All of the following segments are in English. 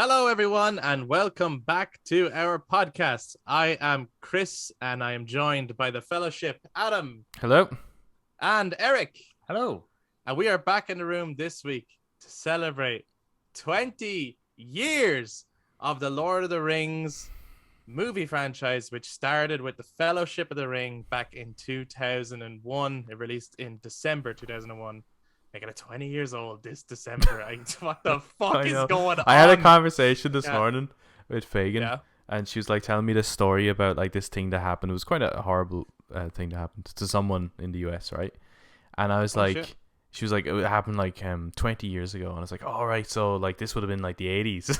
Hello, everyone, and welcome back to our podcast. I am Chris, and I am joined by the fellowship, Adam Hello. and Eric. Hello. And we are back in the room this week to celebrate 20 years of the Lord of the Rings movie franchise, which started with the Fellowship of the Ring back in 2001. It released in December 2001. Making it 20 years old this December. What the fuck is going on? I had a conversation this morning with Fagan, and she was like telling me this story about like this thing that happened. It was quite a horrible thing that happened to someone in the US, right? And I was shit. she was like, it happened like 20 years ago, and I was like, oh right, so like this would have been like the 80s.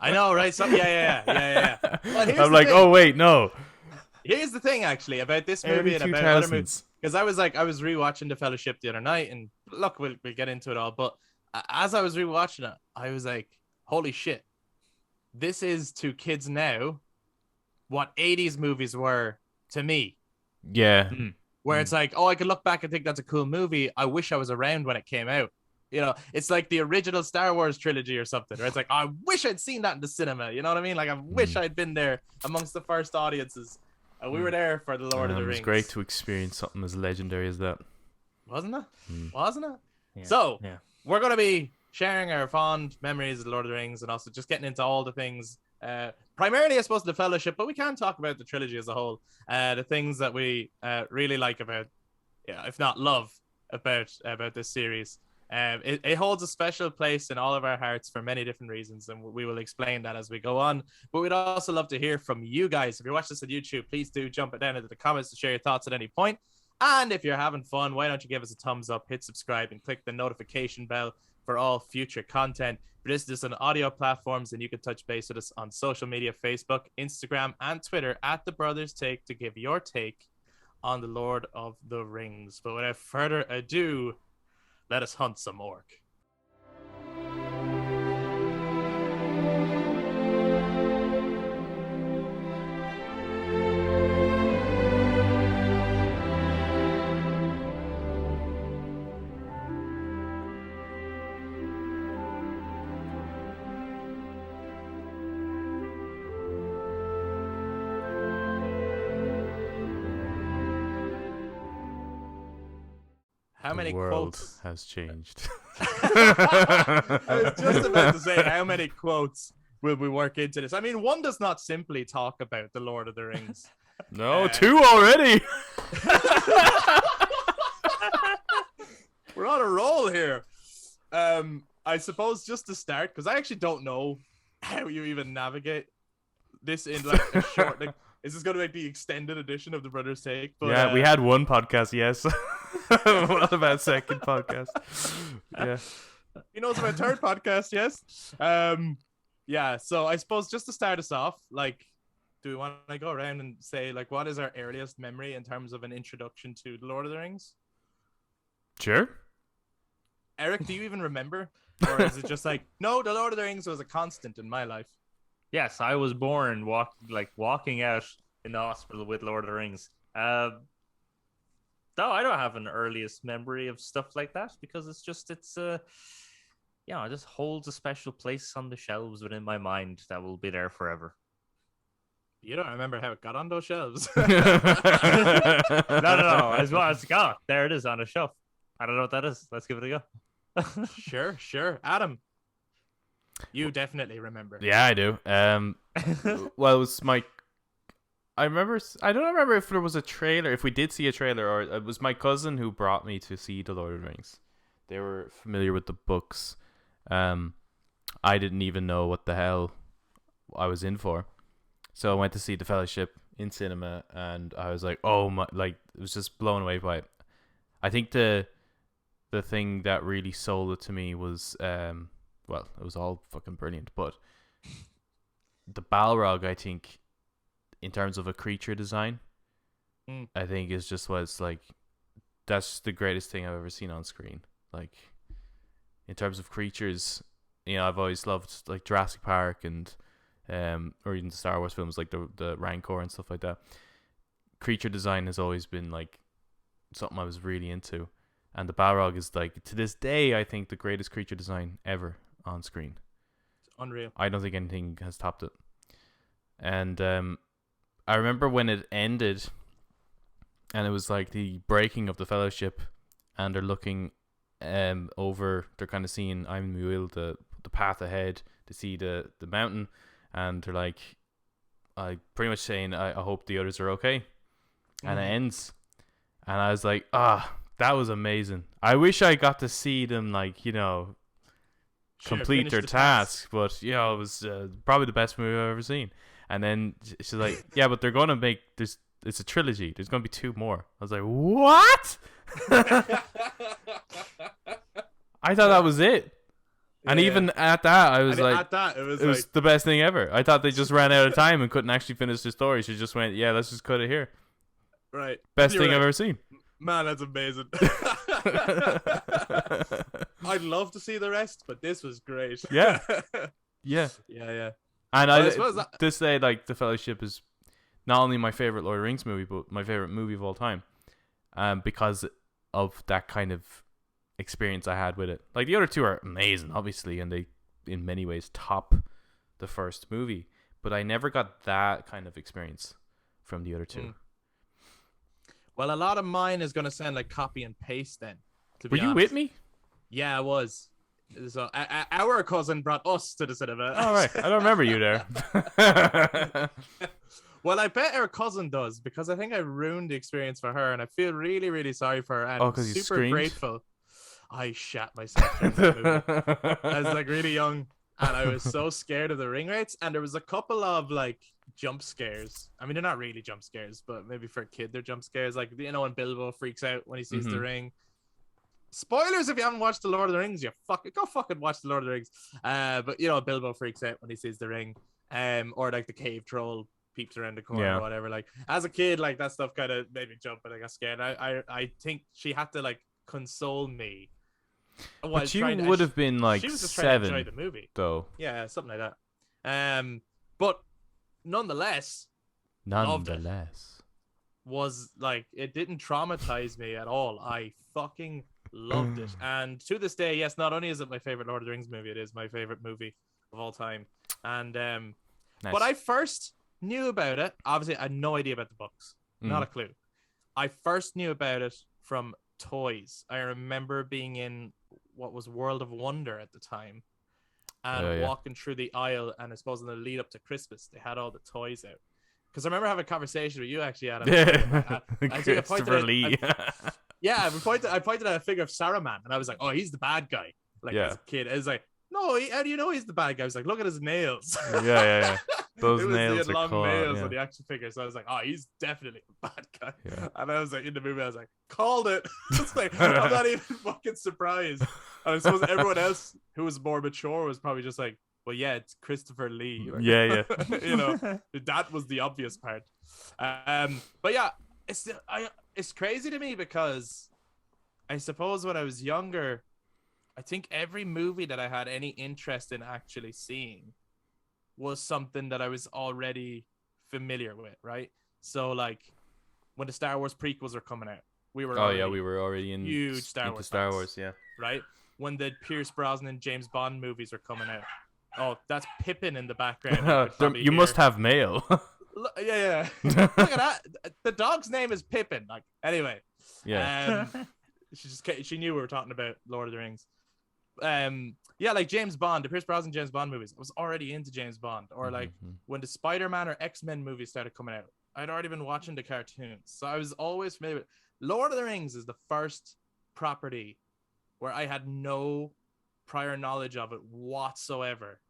I know, right? So, yeah. Well, I'm like, oh wait, no. Here's the thing, actually, about this movie and about other movies. Because I was rewatching The Fellowship the other night, and look, we'll get into it all. But as I was rewatching it, I was like, holy shit, this is to kids now what 80s movies were to me. Yeah. Where it's like, oh, I could look back and think that's a cool movie. I wish I was around when it came out. You know, it's like the original Star Wars trilogy or something. Where it's like, I wish I'd seen that in the cinema. You know what I mean? Like, I wish I'd been there amongst the first audiences. And we were there for the Lord of the Rings. It was great to experience something as legendary as that. Wasn't it? Wasn't it? Yeah. So, we're going to be sharing our fond memories of the Lord of the Rings and also just getting into all the things. Primarily, I suppose, the Fellowship, but we can talk about the trilogy as a whole. The things that we really like about, if not love, about this series. It holds a special place in all of our hearts for many different reasons, and we will explain that as we go on. But we'd also love to hear from you guys. If you're watching this on YouTube, please do jump it down into the comments to share your thoughts at any point. And if you're having fun, why don't you give us a thumbs up, hit subscribe, and click the notification bell for all future content. If this is on audio platforms, and you can touch base with us on social media, Facebook, Instagram, and Twitter at The Brothers Take to give your take on the Lord of the Rings. But without further ado, let us hunt some orc. How many quotes has changed? I was just about to say, how many quotes will we work into this? I mean, one does not simply talk about the Lord of the Rings. No, two already. We're on a roll here. I suppose just to start, because I actually don't know how you even navigate this in like a short. Like, is this going to make the extended edition of the Brothers Take? But, yeah, we had one podcast, yes. What about second podcast? Yeah. He knows about third podcast, yes. Yeah, so I suppose just to start us off, like, do we want to go around and say, like, what is our earliest memory in terms of an introduction to The Lord of the Rings? Sure. Eric, do you even remember? Or is it just like, no, The Lord of the Rings was a constant in my life? Yes, I was born walking out in the hospital with Lord of the Rings. No, I don't have an earliest memory of stuff like that because it just holds a special place on the shelves within my mind that will be there forever. You don't remember how it got on those shelves? No. As well as there it is on a shelf. I don't know what that is. Let's give it a go. Sure. Adam, you definitely remember. Yeah, I do. Well, it was I don't remember if there was a trailer, if we did see a trailer, or it was my cousin who brought me to see The Lord of the Rings. They were familiar with the books. I didn't even know what the hell I was in for. So I went to see The Fellowship in cinema, and I was like, oh my, like, it was just blown away by it. I think the thing that really sold it to me was, well, it was all fucking brilliant, but the Balrog, I think, in terms of a creature design, I think is just what's like, that's the greatest thing I've ever seen on screen. Like, in terms of creatures, you know, I've always loved like Jurassic Park and or even the Star Wars films like the Rancor and stuff like that. Creature design has always been like something I was really into, and the Balrog is like, to this day, I think the greatest creature design ever on screen. Unreal. I don't think anything has topped it. And I remember when it ended, and it was like the breaking of the Fellowship, and they're looking over. They're kind of seeing I'm Muil, the path ahead to see the mountain, and they're like, pretty much saying, I hope the others are okay. And it ends, and I was like, that was amazing. I wish I got to see them, like, you know, complete their task, but you know, it was probably the best movie I've ever seen. And then she's like, yeah, but they're gonna make this. It's a trilogy. There's gonna be 2 more. I was like, what? I thought that was it. And even at that, I was like, it was the best thing ever. I thought they just ran out of time and couldn't actually finish the story. She just went, yeah, let's just cut it here. Right. Best thing I've ever seen. Man, that's amazing. I'd love to see the rest, but this was great. Yeah. Yeah. Yeah. And I suppose this day, like, The Fellowship is not only my favorite Lord of the Rings movie, but my favorite movie of all time. Because of that kind of experience I had with it. Like, the other 2 are amazing, obviously, and they in many ways top the first movie, but I never got that kind of experience from the other 2. Well, a lot of mine is going to sound like copy and paste then. Were you with me? Yeah, I was. So our cousin brought us to the cinema. All right. I don't remember you there. Well, I bet our cousin does, because I think I ruined the experience for her, and I feel really, really sorry for her. And I'm super grateful. I shat myself during that movie. I was like really young, and I was so scared of the ring rates, and there was a couple of like jump scares. I mean, they're not really jump scares, but maybe for a kid they're jump scares. Like, you know, when Bilbo freaks out when he sees the ring. Spoilers if you haven't watched The Lord of the Rings, go fucking watch The Lord of the Rings. But you know, Bilbo freaks out when he sees the ring. Or like the cave troll peeps around the corner or whatever. Like, as a kid, like that stuff kind of made me jump and I got scared. I think she had to like console me. But she would have been like 7 to enjoy the movie, though. Yeah, something like that. But nonetheless, was like, it didn't traumatize me at all. I fucking loved it, and to this day, yes, not only is it my favorite Lord of the Rings movie, it is my favorite movie of all time. And nice. But I first knew about it. Obviously, I had no idea about the books, not a clue. I first knew about it from toys. I remember being in what was World of Wonder at the time, and walking through the aisle, and I suppose in the lead up to Christmas, they had all the toys out. Because I remember having a conversation with you actually, Adam. I think Christopher Lee. I pointed at a figure of Saruman, and I was like, "Oh, he's the bad guy." Like, as a kid, I was like, "No, how do you know he's the bad guy?" I was like, "Look at his nails." Yeah. Those He nails had are long cool, nails on the action figure, so I was like, "Oh, he's definitely a bad guy." Yeah. And I was like, in the movie, I was like, "Called it." It's like, I'm not even fucking surprised. And I suppose everyone else who was more mature was probably just like, well, yeah, it's Christopher Lee. Like, yeah. You know, that was the obvious part. But yeah, it's crazy to me because I suppose when I was younger, I think every movie that I had any interest in actually seeing was something that I was already familiar with, right? So like when the Star Wars prequels are coming out, we were already in huge Star Wars fans, yeah. Right? When the Pierce Brosnan and James Bond movies are coming out. Oh, that's Pippin in the background. You must have mail. Yeah. Look at that. The dog's name is Pippin. Like, anyway. Yeah. She knew we were talking about Lord of the Rings. Yeah, like James Bond, the Pierce Brosnan James Bond movies. I was already into James Bond. Or like when the Spider-Man or X-Men movies started coming out, I'd already been watching the cartoons. So I was always familiar with Lord of the Rings is the first property where I had no prior knowledge of it whatsoever.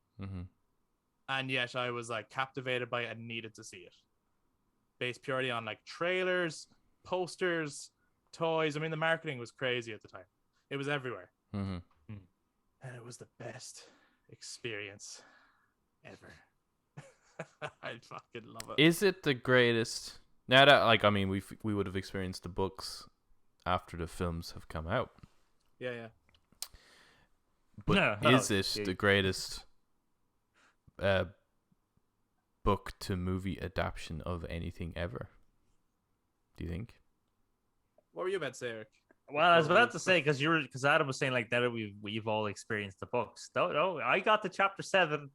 And yet I was like captivated by it and needed to see it. Based purely on like trailers, posters, toys. I mean, the marketing was crazy at the time. It was everywhere. And it was the best experience ever. I fucking love it. Is it the greatest? Now that, like, I mean, we would have experienced the books after the films have come out. Yeah. But is it the greatest book to movie adaptation of anything ever? Do you think? What were you about to say, Eric? Well, I was about to say because Adam was saying like that we've all experienced the books. No, I got to chapter 7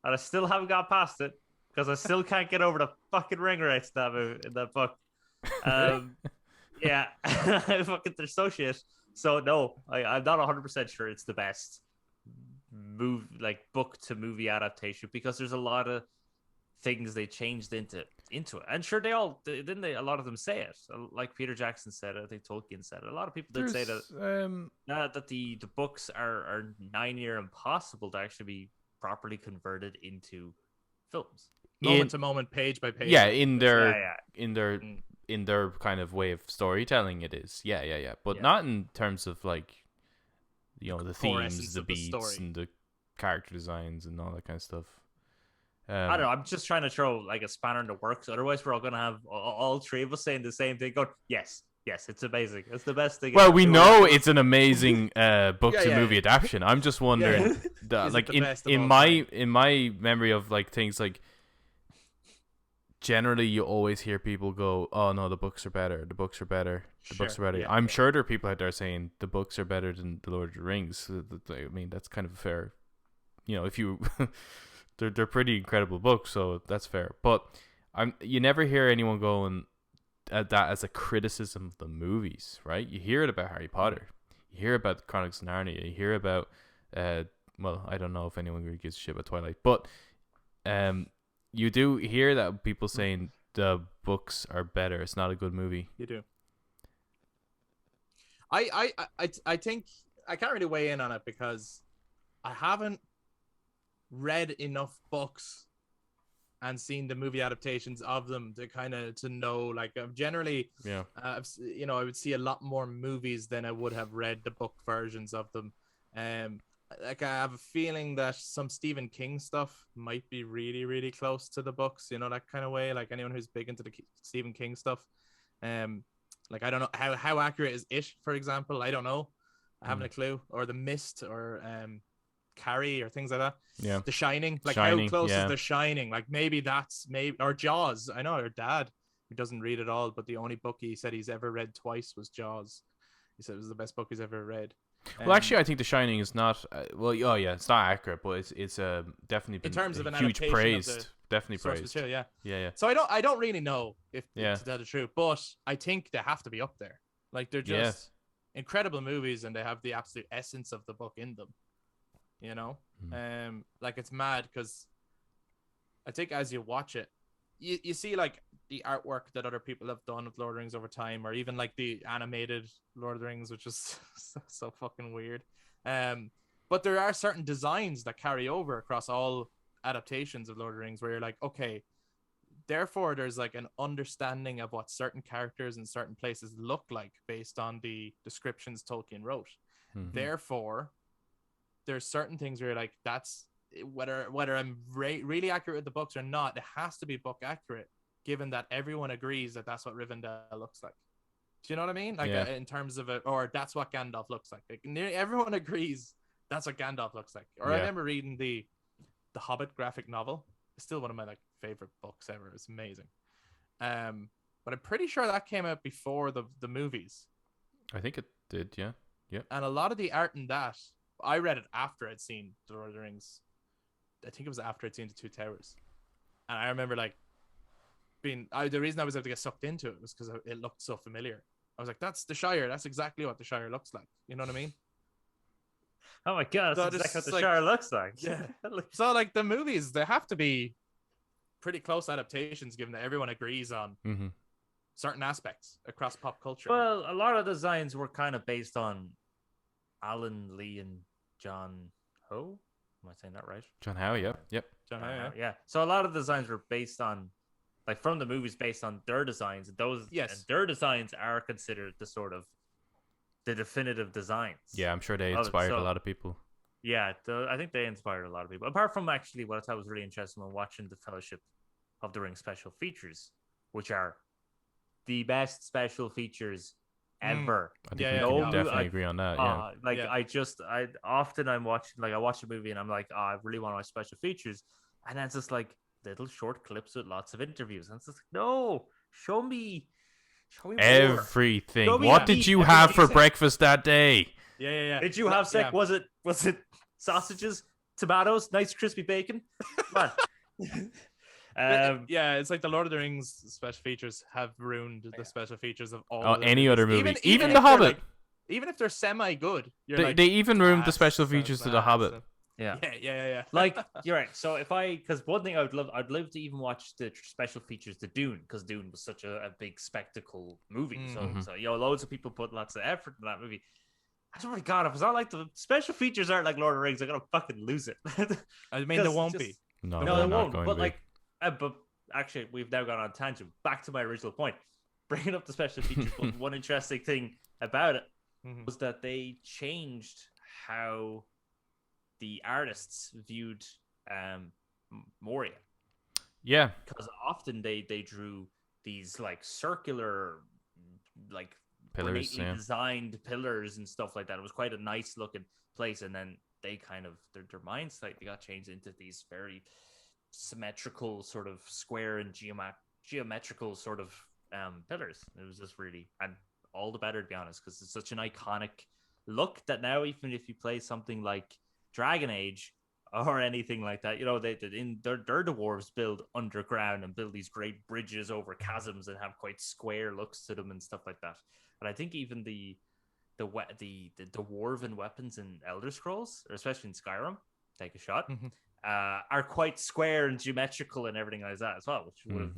and I still haven't got past it because I still can't get over the fucking ring rates in that book. Yeah, fucking they're so shit. So no, I'm not 100% sure it's the best book to movie adaptation because there's a lot of things they changed into it. And sure, a lot of them say it. Like Peter Jackson said it, I think Tolkien said it. A lot of people did say that that the books are near impossible to actually be properly converted into films. Moment to moment, page by page. Yeah, in their kind of way of storytelling, it is. Yeah. But not in terms of like, the themes, the beats, and the character designs and all that kind of stuff. I don't know. I'm just trying to throw like a spanner in the works. Otherwise, we're all gonna have all three of us saying the same thing. Going, yes, it's amazing. It's the best thing. Well, we know it's an amazing book to movie adaptation. I'm just wondering, like in my memory of like things like, generally you always hear people go, "Oh no, the books are better. The books are better. The books are better." Yeah, I'm sure there are people out there saying the books are better than the Lord of the Rings. I mean, that's kind of fair. If you. They're pretty incredible books, so that's fair. But you never hear anyone going at that as a criticism of the movies, right? You hear it about Harry Potter, you hear about the Chronicles of Narnia, you hear about well, I don't know if anyone really gives a shit about Twilight, but you do hear that people saying the books are better. It's not a good movie. You do. I think I can't really weigh in on it because I haven't read enough books and seen the movie adaptations of them to know, like, generally I would see a lot more movies than I would have read the book versions of them. Like, I have a feeling that some Stephen King stuff might be really, really close to the books, that kind of way. Like, anyone who's big into the Stephen King stuff, like, I don't know how accurate is It, for example. I don't know. I haven't a clue. Or The Mist, or Carrie, or things like that. Yeah. The Shining. Like, how close is The Shining? Like, maybe or Jaws. I know our dad, who doesn't read at all, but the only book he said he's ever read twice was Jaws. He said it was the best book he's ever read. Well, actually, I think The Shining is not. It's not accurate, but it's definitely been, in terms of an huge praised. Definitely praised. Material, yeah. So I don't really know if to tell the truth, but I think they have to be up there. Like, they're just incredible movies, and they have the absolute essence of the book in them. Like, it's mad because I think as you watch it, you see like the artwork that other people have done with Lord of the Rings over time, or even like the animated Lord of the Rings, which is so fucking weird. But there are certain designs that carry over across all adaptations of Lord of the Rings where you're like, okay, therefore there's like an understanding of what certain characters in certain places look like based on the descriptions Tolkien wrote. Therefore, there's certain things where you're like, that's whether I'm really accurate with the books or not, it has to be book accurate, given that everyone agrees that that's what Rivendell looks like. Do you know what I mean? Like, in terms of it, or that's what Gandalf looks like. Like, nearly everyone agrees that's what Gandalf looks like. Or I remember reading the Hobbit graphic novel. It's still one of my like favorite books ever. It's amazing. But I'm pretty sure that came out before the movies. I think it did. Yeah. And a lot of the art in that, I read it after I'd seen The Lord of the Rings. I think it was after I'd seen The Two Towers. And I remember like the reason I was able to get sucked into it was because it looked so familiar. I was like, that's the Shire. That's exactly what the Shire looks like. You know what I mean? Oh my God, that's exactly what the Shire looks like. Yeah. So like the movies, they have to be pretty close adaptations, given that everyone agrees on certain aspects across pop culture. Well, a lot of designs were kind of based on Alan Lee and John Ho. Am I saying that right? John Howe, yep. John Howe, yeah. So a lot of designs were based on, like, from the movies, based on their designs. And their designs are considered the definitive designs. Yeah, I'm sure they inspired a lot of people. Yeah, I think they inspired a lot of people. Apart from actually what I thought was really interesting when watching the Fellowship of the Ring special features, which are the best special features ever. I think we can definitely agree on that. I'm watching, like, I watch a movie and I'm like, I really want to watch special features, and then it's just like little short clips with lots of interviews, and it's just like, no, show me everything. What did you have for breakfast that day? Yeah. Did you have sex? Was it sausages? tomatoes, nice crispy bacon. Come on. Yeah, it's like the Lord of the Rings special features have ruined the special features of all other any movies. other movie, even if The they're, Hobbit. like, even if they're semi good, They even ruined the special features to The Hobbit. Yeah. Like, you're right. So because one thing I'd love to even watch the special features to Dune, because Dune was such a big spectacle movie. So loads of people put lots of effort in that movie. I swear to God, if it's not like the special features aren't like Lord of the Rings, I'm gonna fucking lose it. I mean, there won't be. No, they won't. But but actually, we've now gone on a tangent. Back to my original point. Bringing up the special features, but one interesting thing about it was that they changed how the artists viewed Moria. Yeah, because often they drew these like circular, like pillars, designed pillars and stuff like that. It was quite a nice looking place, and then they kind of their mind slightly got changed into these very symmetrical, sort of square and geometrical sort of pillars. It was just really, and all the better, to be honest, because it's such an iconic look that now even if you play something like Dragon Age or anything like that, their dwarves build underground and build these great bridges over chasms and have quite square looks to them and stuff like that. But I think even the dwarven weapons in Elder Scrolls, or especially in Skyrim, take a shot, are quite square and geometrical and everything like that as well.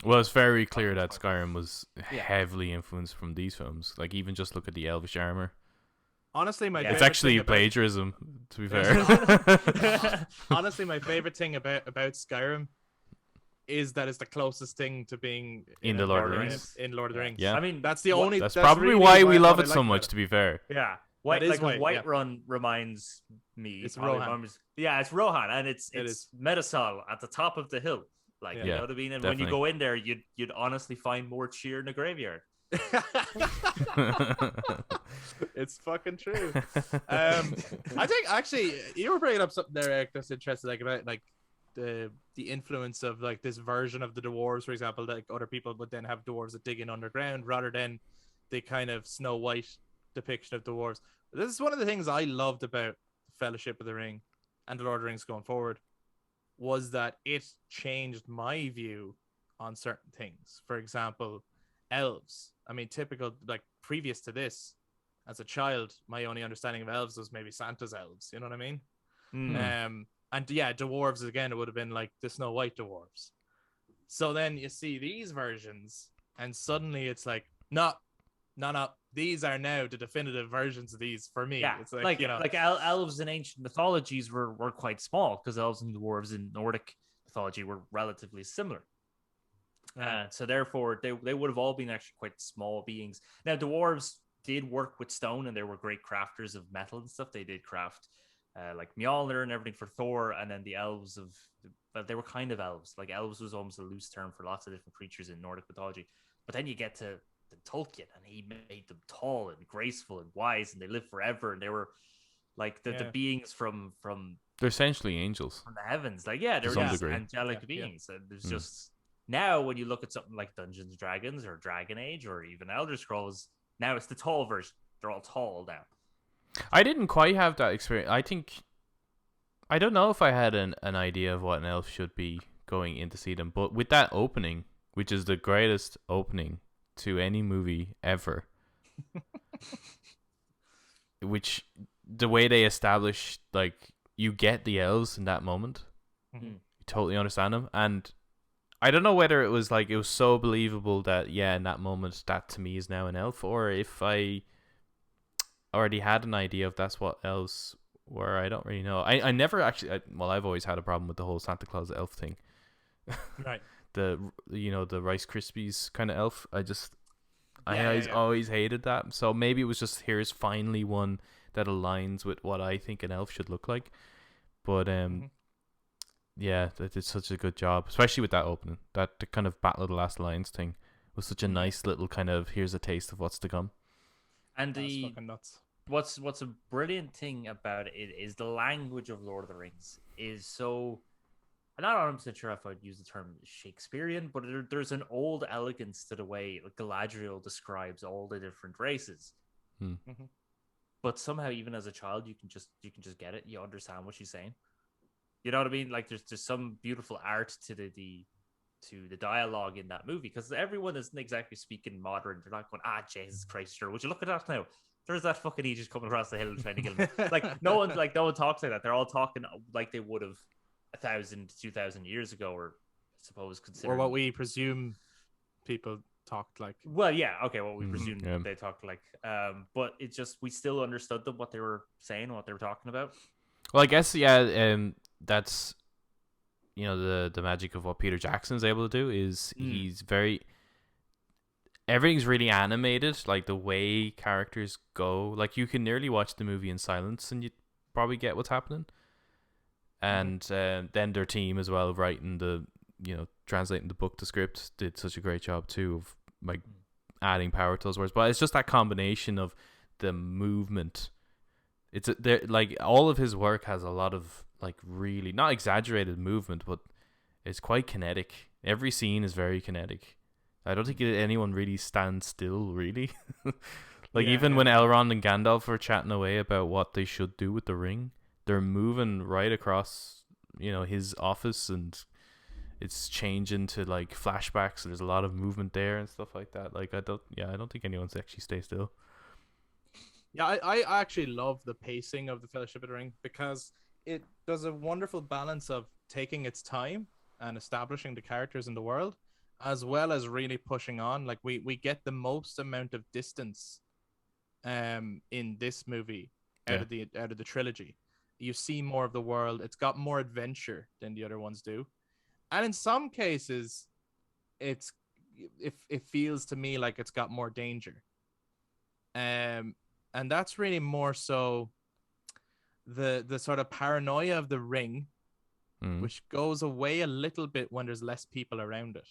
Well, it's very clear that Skyrim was heavily influenced from these films. Like, even just look at the Elvish armor. Honestly, it's actually plagiarism, to be fair. Honestly, my favorite thing about Skyrim is that it's the closest thing to being in the Lord of the Rings. In Lord of the Rings. Yeah. I mean, that's the only. That's probably really why we love it so much, to be fair. Yeah. Whiterun reminds me. It's Rohan. It's Rohan, and it's Metasol at the top of the hill. Like, you know what I mean? And definitely. When you go in there, you'd honestly find more cheer in the graveyard. It's fucking true. I think actually you were bringing up something there, Eric, that's interesting, like about like the influence of like this version of the dwarves, for example, like other people would then have dwarves that dig in underground rather than the kind of Snow White depiction of dwarves. This is one of the things I loved about Fellowship of the Ring and the Lord of the Rings going forward, was that it changed my view on certain things. For example, elves. I mean, typical, like previous to this, as a child, my only understanding of elves was maybe Santa's elves. You know what I mean? And yeah, dwarves, again, it would have been like the Snow White dwarves. So then you see these versions, and suddenly it's like, no, these are now the definitive versions of these for me. Yeah, it's like elves in ancient mythologies were quite small, because elves and dwarves in Nordic mythology were relatively similar. So therefore, they would have all been actually quite small beings. Now, dwarves did work with stone, and they were great crafters of metal and stuff. They did craft like Mjolnir and everything for Thor, and then the elves but they were kind of elves. Like, elves was almost a loose term for lots of different creatures in Nordic mythology. But then you get to Tolkien, and he made them tall and graceful and wise, and they lived forever, and they were like the beings from they're essentially angels from the heavens. Like, yeah, they're just angelic beings. And there's just, now when you look at something like Dungeons and Dragons or Dragon Age or even Elder Scrolls, now it's the tall version. They're all tall now. I didn't quite have that experience. I don't know if I had an idea of what an elf should be going in to see them, but with that opening, which is the greatest opening to any movie ever, which the way they establish, like, you get the elves in that moment, you totally understand them, and I don't know whether it was like it was so believable that in that moment that to me is now an elf, or if I already had an idea of that's what elves were. I don't really know. I never actually. I've always had a problem with the whole Santa Claus elf thing. Right. The Rice Krispies kind of elf. I always hated that. So maybe it was just, here's finally one that aligns with what I think an elf should look like. But yeah, they did such a good job, especially with that opening. That the kind of Battle of the Last Lions thing was such a nice little kind of, here's a taste of what's to come. And that's fucking nuts. What's a brilliant thing about it is the language of Lord of the Rings is so, I'm not 100% sure if I'd use the term Shakespearean, but there's an old elegance to the way Galadriel describes all the different races. But somehow, even as a child, you can just get it. You understand what she's saying. You know what I mean? Like there's some beautiful art to the dialogue in that movie, because everyone isn't exactly speaking modern. They're not going, Jesus Christ, sure. Would you look at that now? There's that fucking Egypt coming across the hill trying to kill him. No one talks like that. They're all talking like they would have 1,000, 2,000 years ago, or I suppose or what we presume people talked like. Well, yeah, okay, what we presume they talked like. But it just, we still understood them, what they were saying, what they were talking about. Well, I guess that's the magic of what Peter Jackson's able to do is he's very. Everything's really animated, like the way characters go. Like you can nearly watch the movie in silence and you probably get what's happening. And then their team as well, writing translating the book to script, did such a great job too of like adding power to those words. But it's just that combination of the movement. It's like all of his work has a lot of like really not exaggerated movement, but it's quite kinetic. Every scene is very kinetic. I don't think anyone really stands still, really. Even when Elrond and Gandalf are chatting away about what they should do with the ring, they're moving right across, his office, and it's changing to like flashbacks. So there's a lot of movement there and stuff like that. Like I don't think anyone's actually stay still. Yeah, I actually love the pacing of the Fellowship of the Ring because it does a wonderful balance of taking its time and establishing the characters in the world, as well as really pushing on. Like we get the most amount of distance in this movie out of the trilogy. You see more of the world. It's got more adventure than the other ones do. And in some cases it feels to me like it's got more danger. And that's really more so the sort of paranoia of the ring, which goes away a little bit when there's less people around it.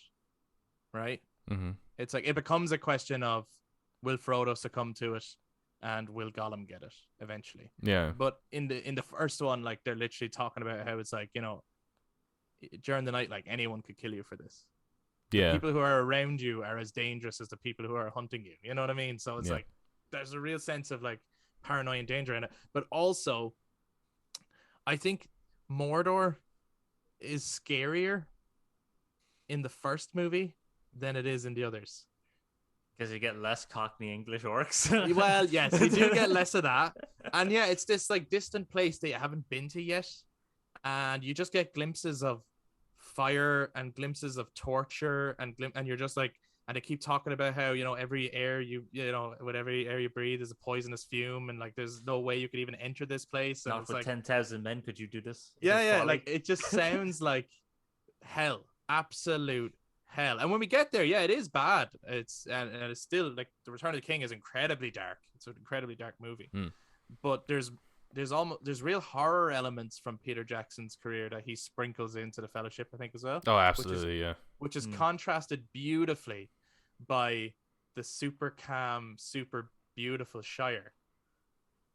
Right? Mm-hmm. It's like it becomes a question of, will Frodo succumb to it, and will Gollum get it eventually? Yeah. But in the first one, like they're literally talking about how it's like, during the night, like anyone could kill you for this. Yeah. The people who are around you are as dangerous as the people who are hunting you. You know what I mean? So it's like there's a real sense of like paranoia and danger in it. But also, I think Mordor is scarier in the first movie than it is in the others, because you get less Cockney English orcs. Well, yes, you do get less of that, and it's this like distant place that you haven't been to yet, and you just get glimpses of fire and glimpses of torture and you're just like, and they keep talking about how every air with every air you breathe is a poisonous fume, and like there's no way you could even enter this place. And not for 10,000 men could you do this. Like it just sounds like hell, absolute hell. And when we get there, it is bad. It's still like The Return of the King is incredibly dark. It's an incredibly dark movie. But there's real horror elements from Peter Jackson's career that he sprinkles into the Fellowship, I think, as well. Oh, absolutely, which is contrasted beautifully by the super calm, super beautiful Shire.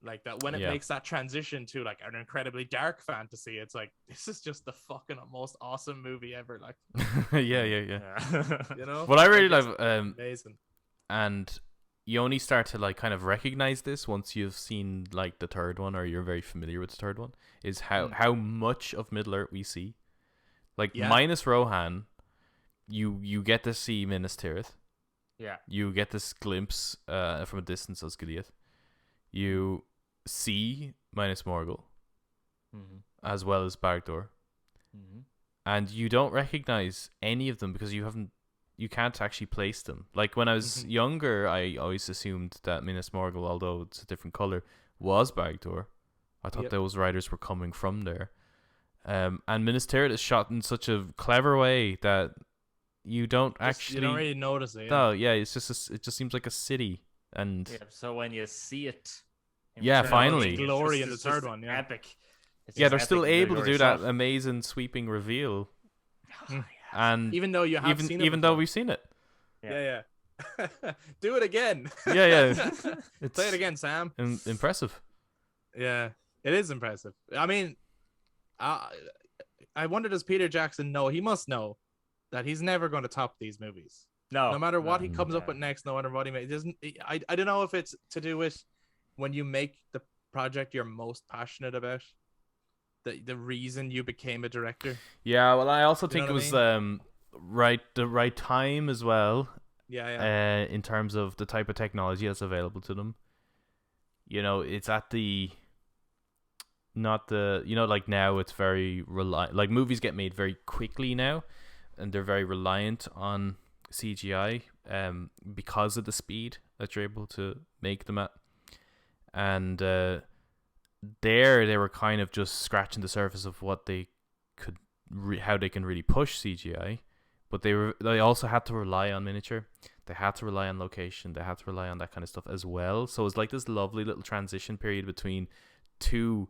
Like that, when it makes that transition to like an incredibly dark fantasy, it's like, this is just the fucking most awesome movie ever. Like, yeah. What I really love, amazing. And you only start to like kind of recognize this once you've seen like the third one, or you're very familiar with the third one, is how much of Middle Earth we see. Like minus Rohan, you get to see Minas Tirith. Yeah. You get this glimpse from a distance of Osgiliath. You see minus Morgul, as well as Barad-dûr, and you don't recognize any of them because you can't actually place them. Like when I was younger, I always assumed that Minas Morgul, although it's a different color, was Barad-dûr. I thought those riders were coming from there. And Minas Tirith is shot in such a clever way that you don't really notice it. No, it just seems like a city. And so when you see it, finally, glory in the third one, epic. They're still able to do that amazing sweeping reveal. And even though you have seen it, even though we've seen it, do it again. Play it again, Sam. Impressive. Yeah, it is impressive. I mean, I wonder, does Peter Jackson know? He must know that he's never going to top these movies. No matter what he comes up with next, no matter what he makes. I don't know if it's to do with when you make the project you're most passionate about, the reason you became a director. Yeah, well, I also You know think it what was I mean? the right time as well. Yeah. In terms of the type of technology that's available to them. You know, it's at the not the like now it's very like movies get made very quickly now, and they're very reliant on CGI because of the speed that you're able to make them at. And they were kind of just scratching the surface of what they could how they can really push CGI, but they also had to rely on miniature. They had to rely on location. They had to rely on that kind of stuff as well. So it's like this lovely little transition period between two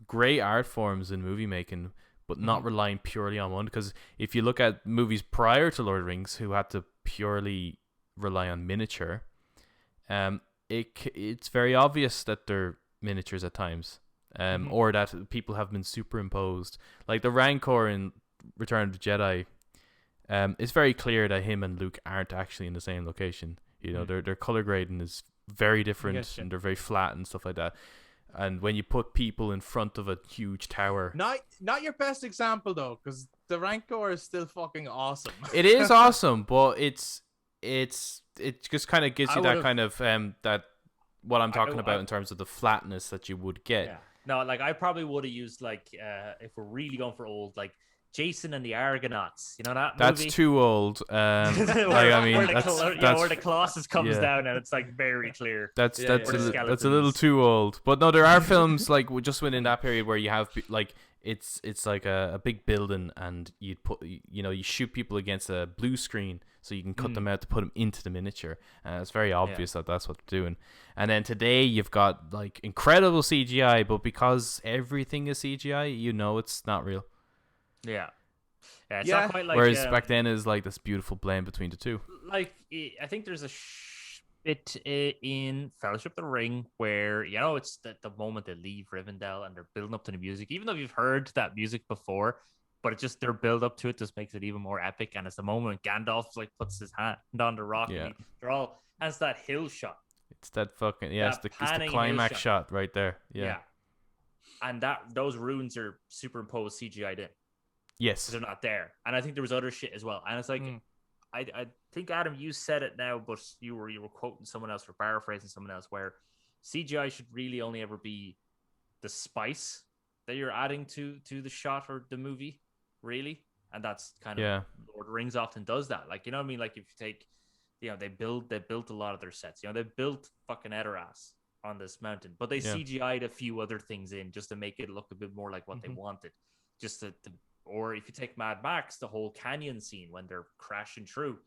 great art forms in movie making, but not relying purely on one. Because if you look at movies prior to Lord of the Rings, who had to purely rely on miniature, it's very obvious that they're miniatures at times, or that people have been superimposed. Like the Rancor in Return of the Jedi, it's very clear that him and Luke aren't actually in the same location. You know, their color grading is very different, and they're very flat and stuff like that. And when you put people in front of a huge tower, not your best example though, because the Rancor is still fucking awesome. it is awesome, but it just kind of gives you that kind of that what I'm talking about in terms of the flatness that you would get. Yeah. No, like I probably would have used like if we're really going for old, like Jason and the Argonauts. You know that That's movie? too old. Where the Colossus comes down and it's like very clear. That's a little too old. But no, there are films like just within that period where you have like it's like a big building, and you shoot people against a blue screen so you can cut them out to put them into the miniature. It's very obvious that that's what they're doing. And then today you've got like incredible CGI, but because everything is CGI, it's not real. Yeah. It's not quite like. Whereas back then is like this beautiful blend between the two. Like I think there's a bit in Fellowship of the Ring where it's the moment they leave Rivendell and they're building up to the music, even though you've heard that music before, but it just their build up to it just makes it even more epic. And it's the moment Gandalf like puts his hand on the rock. Yeah. And they're all and it's that hill shot. It's that fucking it's the climax shot right there. Yeah. And those runes are superimposed CGI'd in. Yes, they're not there, and I think there was other shit as well. And it's like, I think Adam, you said it now, but you were quoting someone else or paraphrasing someone else, where CGI should really only ever be the spice that you're adding to the shot or the movie, really. And that's kind of Lord of the Rings often does that. Like, you know what I mean? Like if you take, they built a lot of their sets. They built fucking Edoras on this mountain, but they CGI'd a few other things in just to make it look a bit more like what they wanted, just to. Or if you take Mad Max, the whole canyon scene when they're crashing through,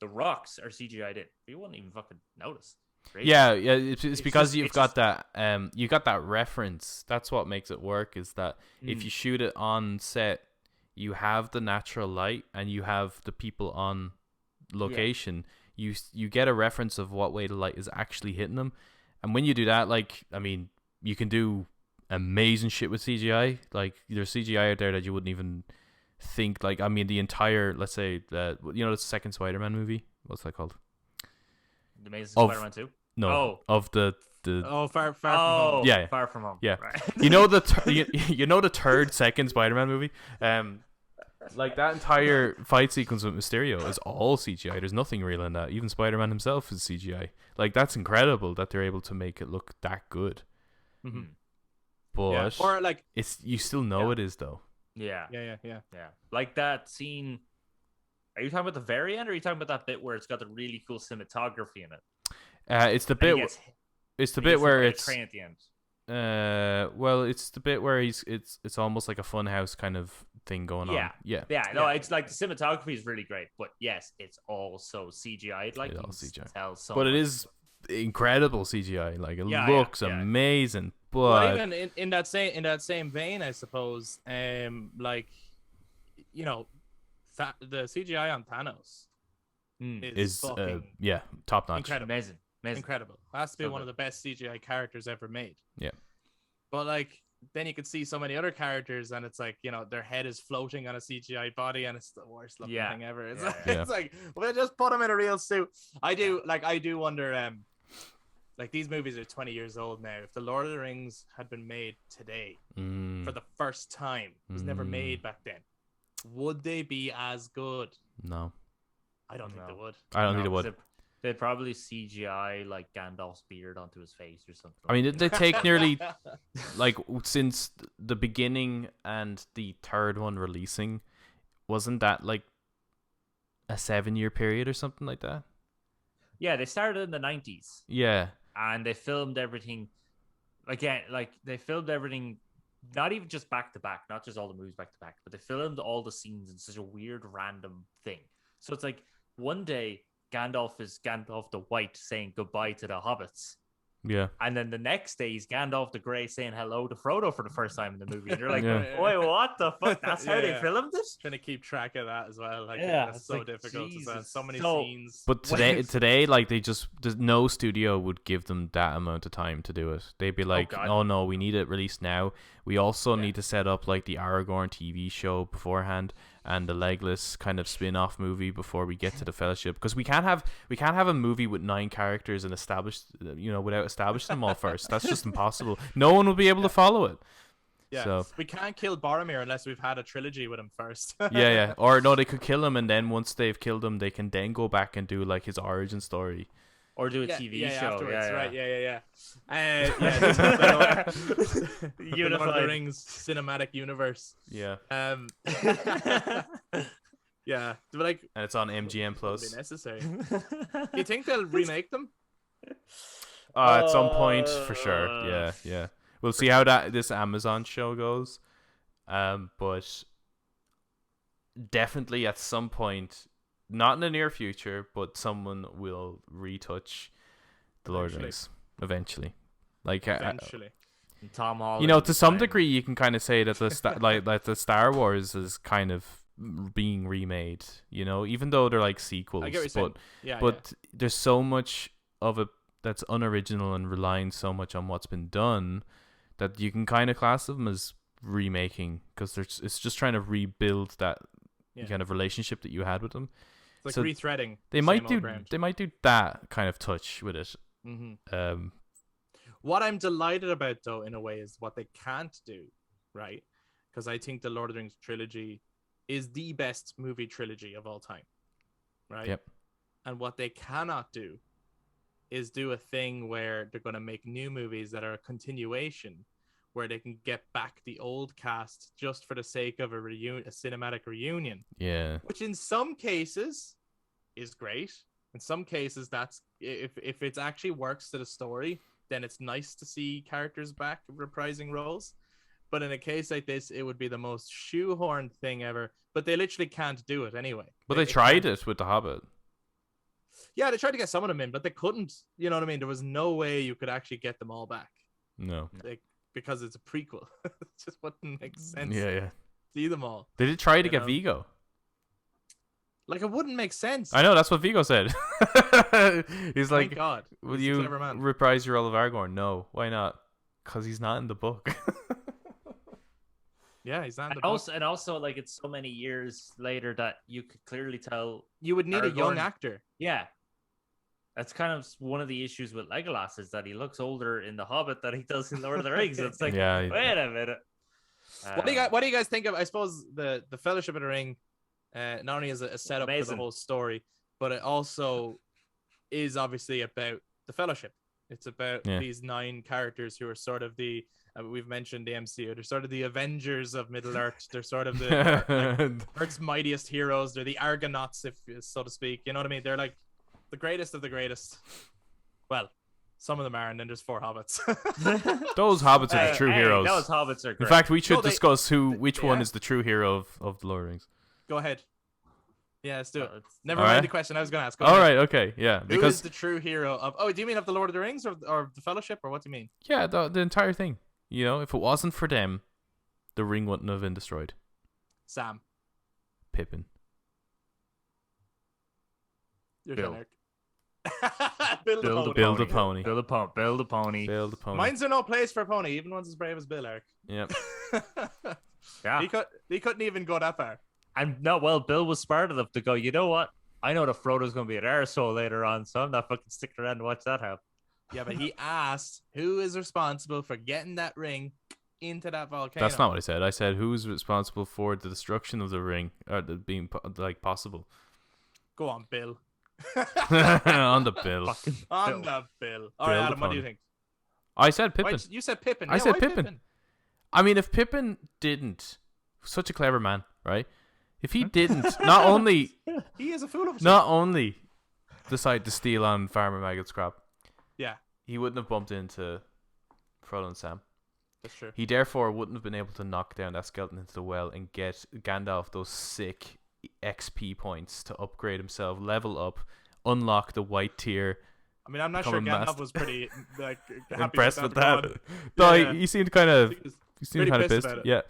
the rocks are CGI'd in. You wouldn't even fucking notice. Right? Yeah. It's because you've got that you got that reference. That's what makes it work. Is that if you shoot it on set, you have the natural light and you have the people on location. You get a reference of what way the light is actually hitting them, and when you do that, like you can do amazing shit with CGI. Like there's CGI out there that you wouldn't even think. Like the entire, let's say the second Spider-Man movie. What's that called? The Amazing Spider-Man 2? No, of the Far From Home. Yeah, Far From Home. Yeah, right. the third second Spider-Man movie. Like that entire fight sequence with Mysterio is all CGI. There's nothing real in that. Even Spider-Man himself is CGI. Like that's incredible that they're able to make it look that good. But or like you still know it is though. Yeah. Yeah. Like that scene. Are you talking about the very end, or are you talking about that bit where it's got the really cool cinematography in it? It's the bit. It's the bit where it's train at the end. Well, it's the bit where it's almost like a funhouse kind of thing going on. Yeah. No, it's like the cinematography is really great, but yes, it's also CGI. Like it's all CGI. Tell so but much. it is incredible CGI. Like it looks amazing. But even in that same vein, I suppose, the CGI on Thanos is top notch. Incredible. Amazing. Incredible. Has to be one of the best CGI characters ever made. Yeah. But like then you could see so many other characters and it's like, their head is floating on a CGI body and it's the worst looking thing ever. It's like we'll just put them in a real suit. I do wonder like these movies are 20 years old now. If the Lord of the Rings had been made today for the first time, it was never made back then, would they be as good? No, I don't think they would. I don't think they would. They'd probably CGI like Gandalf's beard onto his face or something. I mean, did they take nearly like since the beginning and the third one releasing? Wasn't that like a 7-year period or something like that? Yeah, they started in the 90s. Yeah, and they filmed everything again. Like they filmed everything, not even just back to back, not just all the movies back to back, but they filmed all the scenes in such a weird, random thing. So it's like one day Gandalf is Gandalf the White saying goodbye to the hobbits. Yeah. And then the next day he's Gandalf the Grey saying hello to Frodo for the first time in the movie. And you're like, wait, what the fuck? That's how they filmed it? Trying to keep track of that as well. Like, that's so like, difficult. So many scenes. But today, like, no studio would give them that amount of time to do it. They'd be like, oh no, we need it released now. We also need to set up like the Aragorn TV show beforehand and the Legolas kind of spin-off movie before we get to the Fellowship, because we can't have a movie with 9 characters and without establishing them all first. That's just impossible. No one will be able to follow it. Yeah, so we can't kill Boromir unless we've had a trilogy with him first. yeah. Or no, they could kill him, and then once they've killed him, they can then go back and do like his origin story. Or do a TV show. Afterwards, right? Yeah. The Lord of the Rings cinematic universe. Yeah. Yeah. But like, and it's on MGM Plus. Be necessary. Do you think they'll remake them? At some point, for sure. Yeah. We'll see how this Amazon show goes. But definitely at some point. Not in the near future, but someone will retouch the Lord of the Rings eventually. Like eventually, Tom Holland. You know, to some degree, you can kind of say that the Star Wars is kind of being remade. You know, even though they're like sequels, I get what you're saying. But there's so much of it that's unoriginal and relying so much on what's been done that you can kind of class them as remaking, because it's just trying to rebuild that kind of relationship that you had with them. It's like rethreading. They might do that kind of touch with it. Mm-hmm. What I'm delighted about, though, in a way, is what they can't do, right? Because I think the Lord of the Rings trilogy is the best movie trilogy of all time, right? Yep. And what they cannot do is do a thing where they're going to make new movies that are a continuation, where they can get back the old cast just for the sake of a cinematic reunion. Yeah. Which in some cases is great. In some cases, that's if it actually works to the story, then it's nice to see characters back reprising roles. But in a case like this, it would be the most shoehorned thing ever. But they literally can't do it anyway. But they tried it with The Hobbit. Yeah, they tried to get some of them in, but they couldn't. You know what I mean? There was no way you could actually get them all back. No. Because it's a prequel. It just wouldn't make sense. Yeah. See them all. They did try to get Viggo. Like, it wouldn't make sense. I know, that's what Viggo said. He's like, thank God. Will you reprise your role of Aragorn? No. Why not? Because he's not in the book. Yeah, he's not in the book. And also, like, it's so many years later that you could clearly tell. You would need a young actor. Yeah. That's kind of one of the issues with Legolas, is that he looks older in The Hobbit than he does in Lord of the Rings. It's like, wait a minute. What do you guys think of? I suppose the Fellowship of the Ring, not only is a setup for the whole story, but it also is obviously about the Fellowship. It's about these 9 characters who are sort of the. We've mentioned the MCU. They're sort of the Avengers of Middle Earth. They're sort of the Earth's mightiest heroes. They're the Argonauts, if so to speak. You know what I mean? They're like the greatest of the greatest. Well, some of them are, and then there's 4 hobbits. Those hobbits are the true heroes. Those hobbits are great. In fact, we should discuss which one is the true hero of the Lord of the Rings. Go ahead. Yeah, let's do it. Never mind the question I was going to ask. All right, okay, yeah. Who is the true hero of... Oh, do you mean of the Lord of the Rings or the Fellowship, or what do you mean? Yeah, the entire thing. You know, if it wasn't for them, the ring wouldn't have been destroyed. Sam. Pippin. Bill. Build a pony. Build a pony. Mine's no place for a pony, even one's as brave as Bill Eric. Yep. Yeah. He couldn't even go that far. And no, well, Bill was smart enough to go, you know what? I know that Frodo's going to be an arsehole later on, so I'm not fucking sticking around to watch that happen. Yeah, but he asked who is responsible for getting that ring into that volcano. That's not what I said. I said who's responsible for the destruction of the ring, or the being like possible. Go on, Bill. On the bill. On the bill. All right, Adam, what do you think? I said Pippin. You said Pippin. I said Pippin. I mean, if Pippin didn't, such a clever man, right? If he didn't, not only he is a fool of a not only decide to steal on Farmer Maggot's crop, yeah, he wouldn't have bumped into Frodo and Sam. That's true. He therefore wouldn't have been able to knock down that skeleton into the well and get Gandalf those sick XP points to upgrade himself, level up, unlock the white tier. I mean, I'm not sure Gandalf was pretty like happy impressed with that. No, yeah. he seemed kind of pissed. Yeah.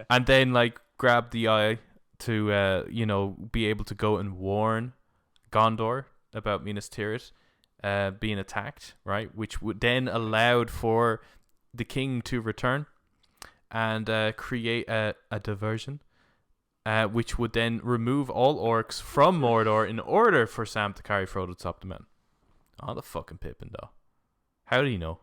And then like grab the eye to be able to go and warn Gondor about Minas Tirith being attacked, right? Which would then allowed for the king to return and create a diversion, which would then remove all orcs from Mordor in order for Sam to carry Frodo to stop the men. Oh, the fucking Pippin, though. How do you know?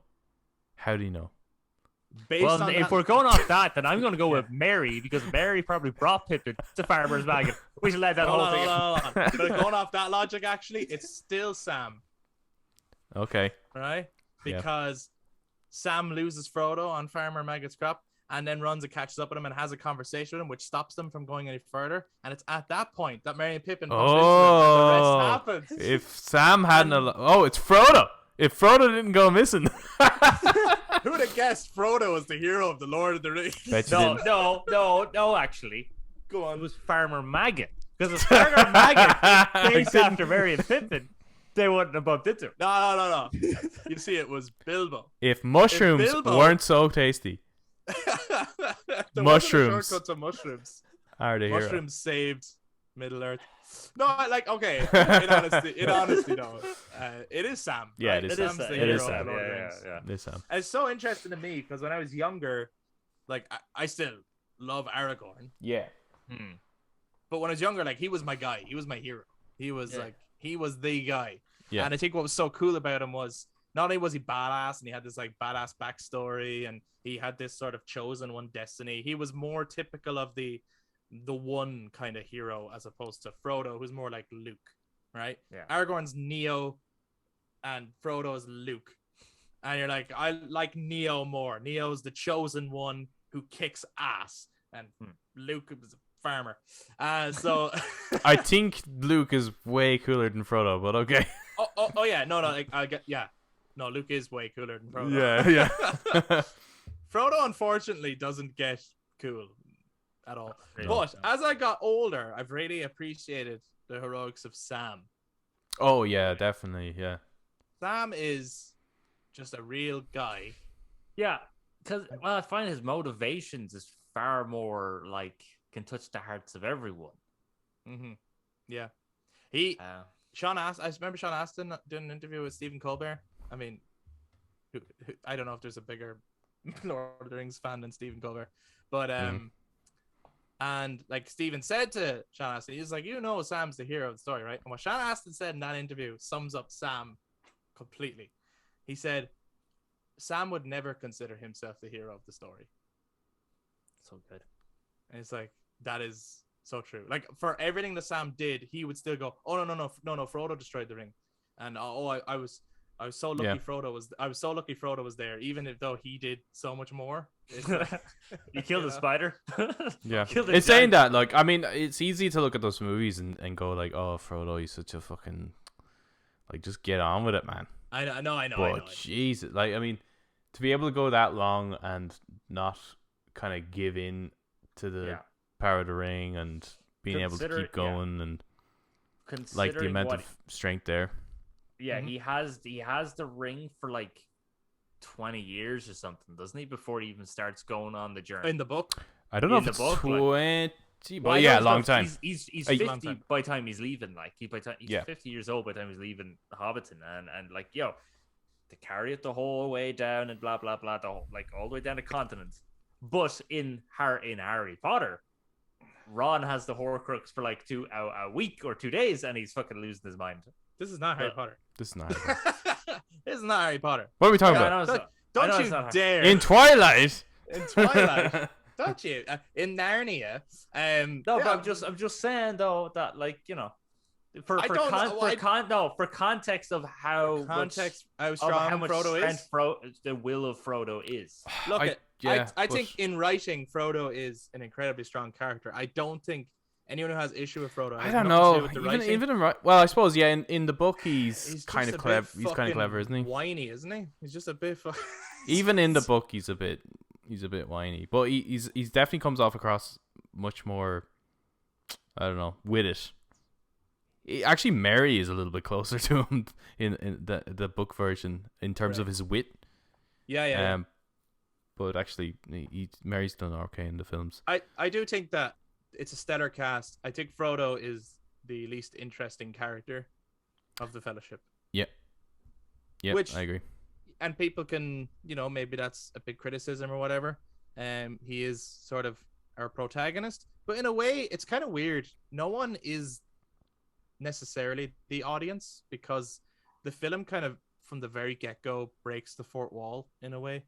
Well, if we're going off that, then I'm going to go with Mary, because Mary probably brought Pippin to Farmer's Wagon. We should let that whole thing. Hold on. But going off that logic, actually, it's still Sam. Okay. Right? Because Sam loses Frodo on Farmer Maggot's crop, and then runs and catches up with him and has a conversation with him, which stops them from going any further. And it's at that point that Merry and Pippin comes into it, and the rest happens. If Sam hadn't... it's Frodo! If Frodo didn't go missing... Who would have guessed Frodo was the hero of the Lord of the Rings? No, actually. Go on. It was Farmer Maggot. Because it's Farmer Maggot based after Merry and Pippin. They wouldn't have bumped into him. No. You see, it was Bilbo. If mushrooms weren't so tasty... mushrooms. Shortcuts of mushrooms. Are the mushrooms hero. Saved Middle Earth. No, like okay. In honesty, no. It is Sam. Yeah, right? it is Sam's Sam. the It hero is of Sam. the Lord of the Rings. It is Sam. And it's so interesting to me because when I was younger, like I still love Aragorn. Yeah. But when I was younger, like he was my guy. He was my hero. He was he was the guy. Yeah. And I think what was so cool about him was not only was he badass and he had this like badass backstory and he had this sort of chosen one destiny, he was more typical of the one kind of hero as opposed to Frodo, who's more like Luke, right? Yeah. Aragorn's Neo and Frodo's Luke. And you're like, I like Neo more. Neo's the chosen one who kicks ass. And Luke was a farmer. So I think Luke is way cooler than Frodo, but okay. Oh yeah, no, like, I get No, Luke is way cooler than Frodo. Yeah. Frodo unfortunately doesn't get cool at all. But as I got older, I've really appreciated the heroics of Sam. Oh yeah, definitely, yeah. Sam is just a real guy. Yeah, because I find his motivations is far more like can touch the hearts of everyone. Yeah. I remember Sean Astin doing an interview with Stephen Colbert. I mean, I don't know if there's a bigger Lord of the Rings fan than Stephen Colbert, but and like Stephen said to Sean Astin, he's like, Sam's the hero of the story, right? And what Sean Astin said in that interview sums up Sam completely. He said Sam would never consider himself the hero of the story. So good. And it's like, that is so true. Like for everything that Sam did, he would still go, "Oh no, Frodo destroyed the ring," and I was so lucky. Yeah. I was so lucky Frodo was there, even if though he did so much more. You killed a spider. Yeah, it's saying that. Like, I mean, it's easy to look at those movies and go like, "Oh, Frodo, he's such a fucking like, just get on with it, man." I know. But Jesus, like, I mean, to be able to go that long and not kind of give in to the power of the ring and being able to keep going and like the amount of strength there. Yeah, he has the ring for like 20 years or something, doesn't he? Before he even starts going on the journey. In the book, I don't know if it's 20, but yeah, a long time. He's 50 by the time he's leaving. Like he's 50 years old by the time he's leaving Hobbiton, and like to carry it the whole way down and blah blah blah, like all the way down the continent. But in Harry Potter, Ron has the Horcrux for like a week or 2 days, and he's fucking losing his mind. This is not Harry Potter. This is not Harry Potter. This This is not Harry Potter. What are we talking Yeah, I about? know it's not. Don't I know you it's not dare. In Twilight. In Twilight. Don't you? In Narnia. No, yeah, but I'm just saying though that, like, you know, for I don't know, for context of how context how much, strong of how much Frodo strength is. the will of Frodo is. Look, I but- think in writing, Frodo is an incredibly strong character. I don't think anyone who has issue with Frodo. I Has don't nothing to do know. with the Even writing. even in well, I suppose in the book he's He's kind just of a clever. bit He's kind of clever, fucking isn't he? Whiny, isn't he? He's just a bit. Even in the book, he's a bit whiny, but he's definitely comes off across much more. I don't know, with it. Actually, Mary is a little bit closer to him in the book version in terms of his wit. Yeah. But actually, Mary's done okay in the films. I do think that it's a stellar cast. I think Frodo is the least interesting character of the Fellowship. Yeah, Which, I agree. And people can, maybe that's a big criticism or whatever. He is sort of our protagonist, but in a way, it's kind of weird. No one is necessarily the audience, because the film kind of, from the very get-go, breaks the fourth wall in a way,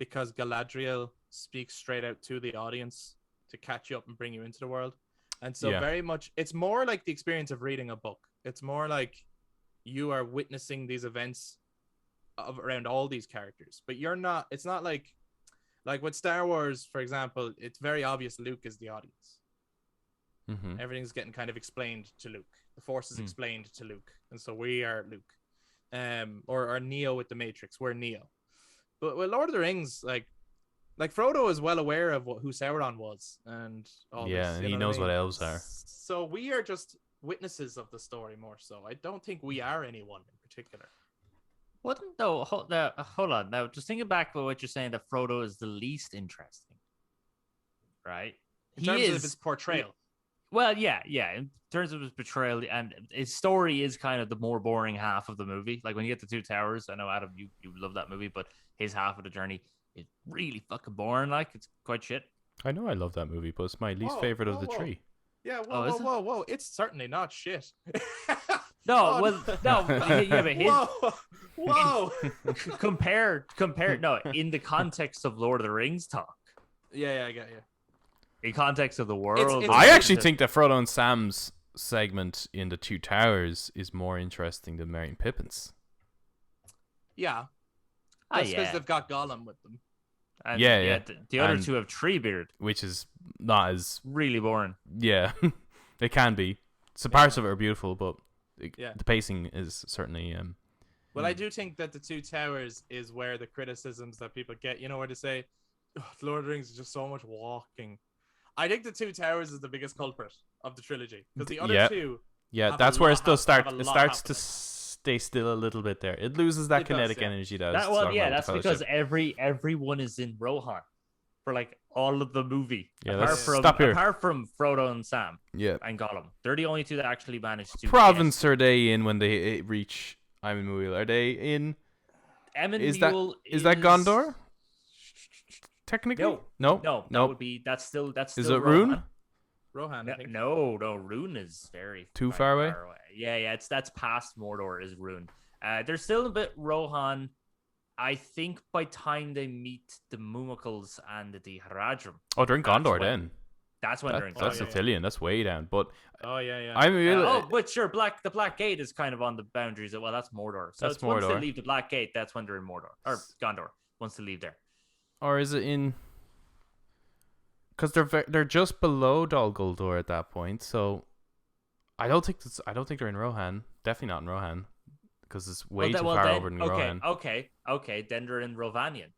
because Galadriel speaks straight out to the audience to catch you up and bring you into the world. And so very much, it's more like the experience of reading a book. It's more like you are witnessing these events around all these characters, but you're not. It's not like with Star Wars, for example. It's very obvious Luke is the audience. Mm-hmm. Everything's getting kind of explained to Luke. The Force is explained to Luke, and so we are Luke. Or Neo with the Matrix. We're Neo. But with Lord of the Rings, like Frodo is well aware of who Sauron was and all this. And he knows what elves are. So we are just witnesses of the story more so. I don't think we are anyone in particular. Wouldn't though? Hold on. Now, just thinking back to what you're saying, that Frodo is the least interesting, right? In terms of his portrayal. Well, yeah. In terms of his portrayal, and his story is kind of the more boring half of the movie. Like when you get to Two Towers, I know Adam, you love that movie, but his half of the journey is really fucking boring. Like, it's quite shit. I know I love that movie, but it's my least favorite of the three. Yeah, whoa. It's certainly not shit. No, no, yeah, but his... Whoa. Compare, no, in the context of Lord of the Rings talk. Yeah, I get you. In context of the world. I actually think that Frodo and Sam's segment in the Two Towers is more interesting than Merry and Pippin's. Yeah. That's because they've got Gollum with them. And, the other two have Treebeard, which is not as really boring. Yeah, it can be. So parts of it are beautiful, but the pacing is certainly. Well, I do think that the Two Towers is where the criticisms that people get, where they say, Lord of the Rings is just so much walking. I think the Two Towers is the biggest culprit of the trilogy, because the other two. Yeah, that's where it does start. It starts to stay still a little bit there. It loses that kinetic energy. That's because everyone is in Rohan for like all of the movie. Yeah, apart from Frodo and Sam. Yeah, and Gollum. They're the only two that actually managed to. What province are they in when they reach Emyn Are they in? Is that Gondor? Technically, no. That would be that's still. Is it Rune? Rohan, I think. No, Rune is very far away. Yeah, that's past Mordor is Rune. They're still a bit Rohan. I think by time they meet the Mumikals and the Haradrim. Oh, they're in Gondor then. That's when they're in Gondor. That's Ithilien. That's way down. But but sure, the Black Gate is kind of on the boundaries of, well, that's Mordor. So it's once they leave the Black Gate, that's when they're in Mordor or Gondor. Once they leave there. Or is it in? Because they're just below Dol Guldur at that point, so I don't think they're in Rohan. Definitely not in Rohan, because it's way too far over in Rohan. Okay. Then they're in Rovanion.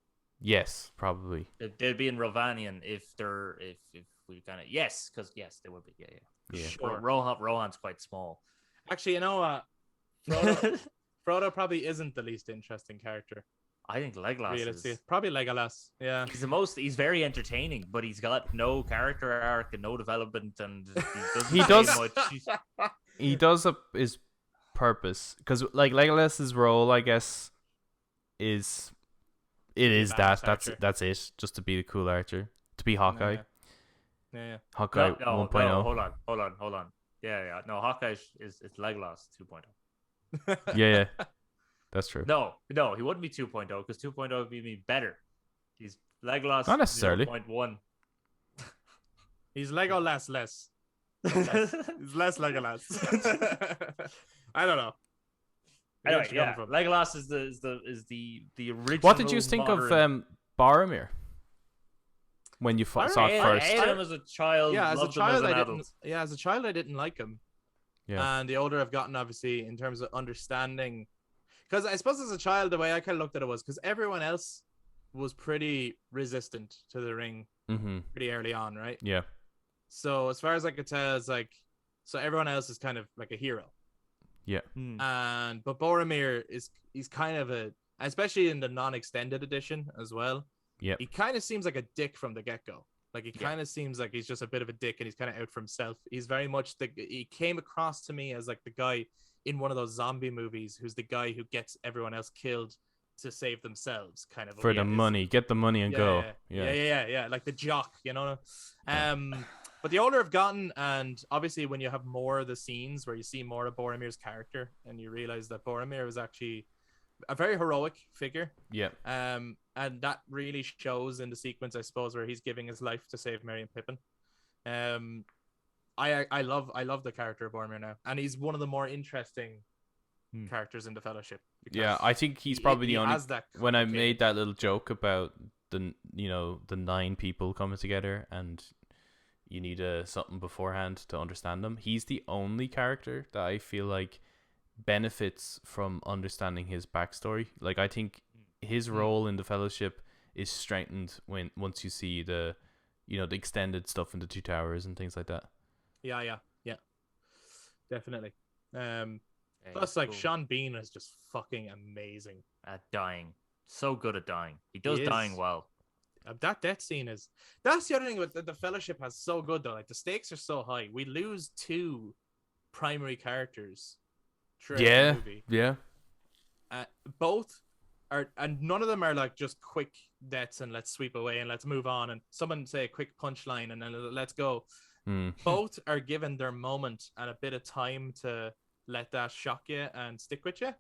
Yes, probably. They'd be in Rovanion if we kind of because they would be. Yeah. Sure. Rohan's quite small. Actually, Frodo probably isn't the least interesting character. I think Legolas is. Probably Legolas, yeah. He's very entertaining, but he's got no character arc and no development, and he does much. He does his purpose, because like Legolas's role, I guess, that's it, just to be the cool archer, to be Hawkeye. Yeah. Hawkeye 1.0. No, hold on. Yeah. No, Hawkeye is Legolas 2.0. Yeah. That's true. No, he wouldn't be 2.0 because 2.0 would be better. He's Legolas. Not necessarily. 0.1. He's Legolas less. He's less Legolas. I don't know. Anyway, yeah, Legolas is the original. What did you think of Boromir when you saw it first? I hated him as a child. Yeah, as a child, I didn't. Yeah, as a child, I didn't like him. Yeah. And the older I've gotten, obviously, in terms of understanding, because I suppose as a child, the way I kind of looked at it was because everyone else was pretty resistant to the ring pretty early on, right? Yeah. So as far as I could tell, it's like, so everyone else is kind of like a hero. Yeah. But Boromir he's kind of especially in the non-extended edition as well. Yeah. He kind of seems like a dick from the get-go. Like he kind of seems like he's just a bit of a dick and he's kind of out for himself. He's very much he came across to me as like the guy in one of those zombie movies who's the guy who gets everyone else killed to save themselves, kind of for the money. Get the money and go. Yeah. Like the jock, you know. But the older I've gotten, and obviously when you have more of the scenes where you see more of Boromir's character and you realize that Boromir was actually a very heroic figure. Yeah. And that really shows in the sequence, I suppose, where he's giving his life to save Merry and Pippin. I love the character of Boromir now, and he's one of the more interesting characters in the Fellowship. Yeah, I think he's probably the only. When I made that little joke about the 9 people coming together and you need something beforehand to understand them, he's the only character that I feel like benefits from understanding his backstory. Like I think his role in the Fellowship is strengthened once you see the extended stuff in the Two Towers and things like that. Yeah, definitely. Plus, like, cool. Sean Bean is just fucking amazing at dying. So good at dying. He does dying well. That death scene that's the other thing with the Fellowship has so good though. Like the stakes are so high. We lose 2 primary characters throughout the movie. Yeah. Both are, and none of them are like just quick deaths and let's sweep away and let's move on and someone say a quick punchline and then let's go. Both are given their moment and a bit of time to let that shock you and stick with you.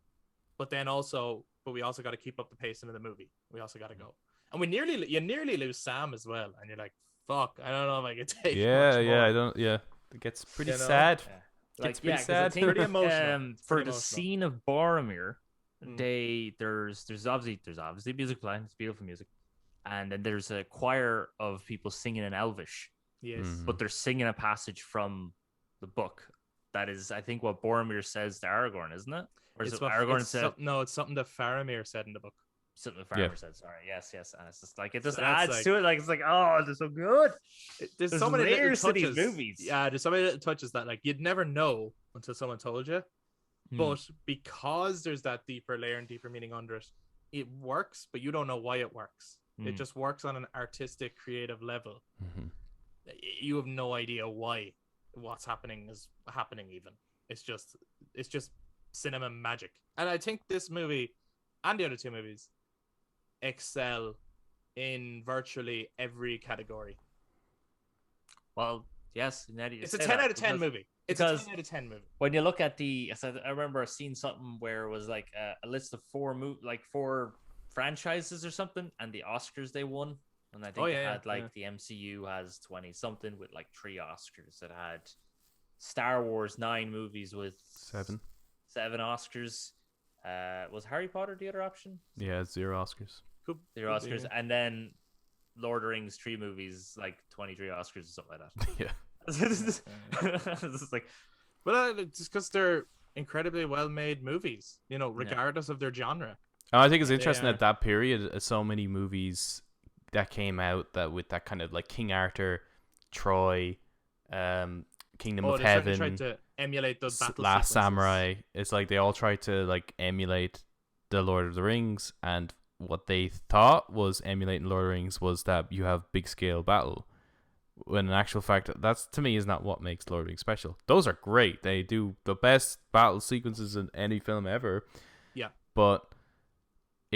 But we also got to keep up the pacing of the movie. We also got to go. And you nearly lose Sam as well, and you're like, "Fuck, I don't know if I can take." I don't. Yeah, it gets pretty sad. Yeah. It's pretty sad. It's pretty emotional. For the scene of Boromir, there's obviously music playing. It's beautiful music, and then there's a choir of people singing in Elvish. Yes, but they're singing a passage from the book. That is, I think, what Boromir says to Aragorn, isn't it? Or is it what Aragorn said? No, it's something that Faramir said in the book. Something Faramir said. Sorry, yes, and it's just like it just adds to it. Like it's like, oh, they're so good. There's so many little touches. Movies. Yeah, there's so many little touches that like you'd never know until someone told you. But because there's that deeper layer and deeper meaning under it, it works. But you don't know why it works. It just works on an artistic, creative level. You have no idea why what's happening is happening. Even it's just cinema magic. And I think this movie and the other 2 movies excel in virtually every category. Well, yes, it's a 10 out of 10 movie. It's a 10 out of 10 movie. When you look at I remember seeing something where it was like a list of 4 franchises or something, and the Oscars they won, and I think the MCU has 20 something with like 3 Oscars. It had Star Wars 9 movies with 7 Oscars. Was Harry Potter the other option? Yeah, 0 Oscars. 0 Oscars, and then Lord of the Rings 3 movies, like 23 Oscars or something like that. Yeah. It's like, well, just because they're incredibly well-made movies, regardless of their genre. And I think it's interesting at that period, so many movies that came out that with that kind of like King Arthur, Troy, Kingdom of Heaven, tried to emulate the battle Last sequences. Samurai. It's like they all tried to like emulate the Lord of the Rings, and what they thought was emulating Lord of the Rings was that you have big scale battle. When in actual fact, that's to me is not what makes Lord of the Rings special. Those are great. They do the best battle sequences in any film ever. Yeah. But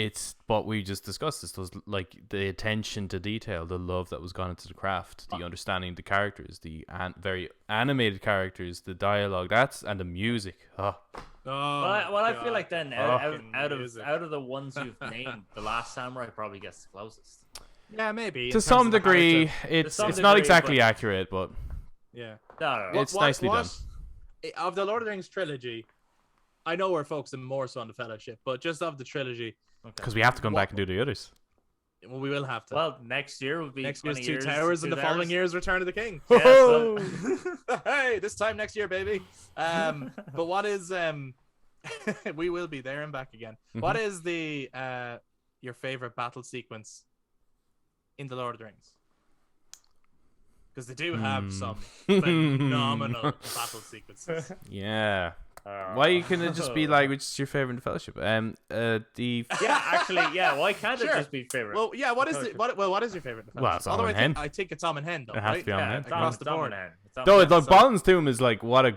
it's what we just discussed. This was like the attention to detail, the love that was gone into the craft, the understanding the characters, the very animated characters, the dialogue, and the music. Oh. I feel like then out of the ones you've named, The Last Samurai probably gets the closest. Yeah, maybe. To some degree, it's not exactly accurate, but yeah, it's nicely done. Of the Lord of the Rings trilogy, I know we're focusing more so on the Fellowship, but just of the trilogy, because we have to come back and do the others. Well, we will have to. Well, next year will be next year's Two Towers, and the following year's Return of the King. Yeah, so... Hey, this time next year, baby. But what is we will be there and back again. What is the your favorite battle sequence in the Lord of the Rings? Because they do have some phenomenal battle sequences. Yeah. Why couldn't it just be like, which is your favorite in the Fellowship? Why can't it just be favorite? Well, yeah. What is it? What is your favorite? In the well, it's Amon Hen. I think it's Amon Hen, though. It has to be Amon Hen. Across the board. Though, like Balin's Tomb is like what a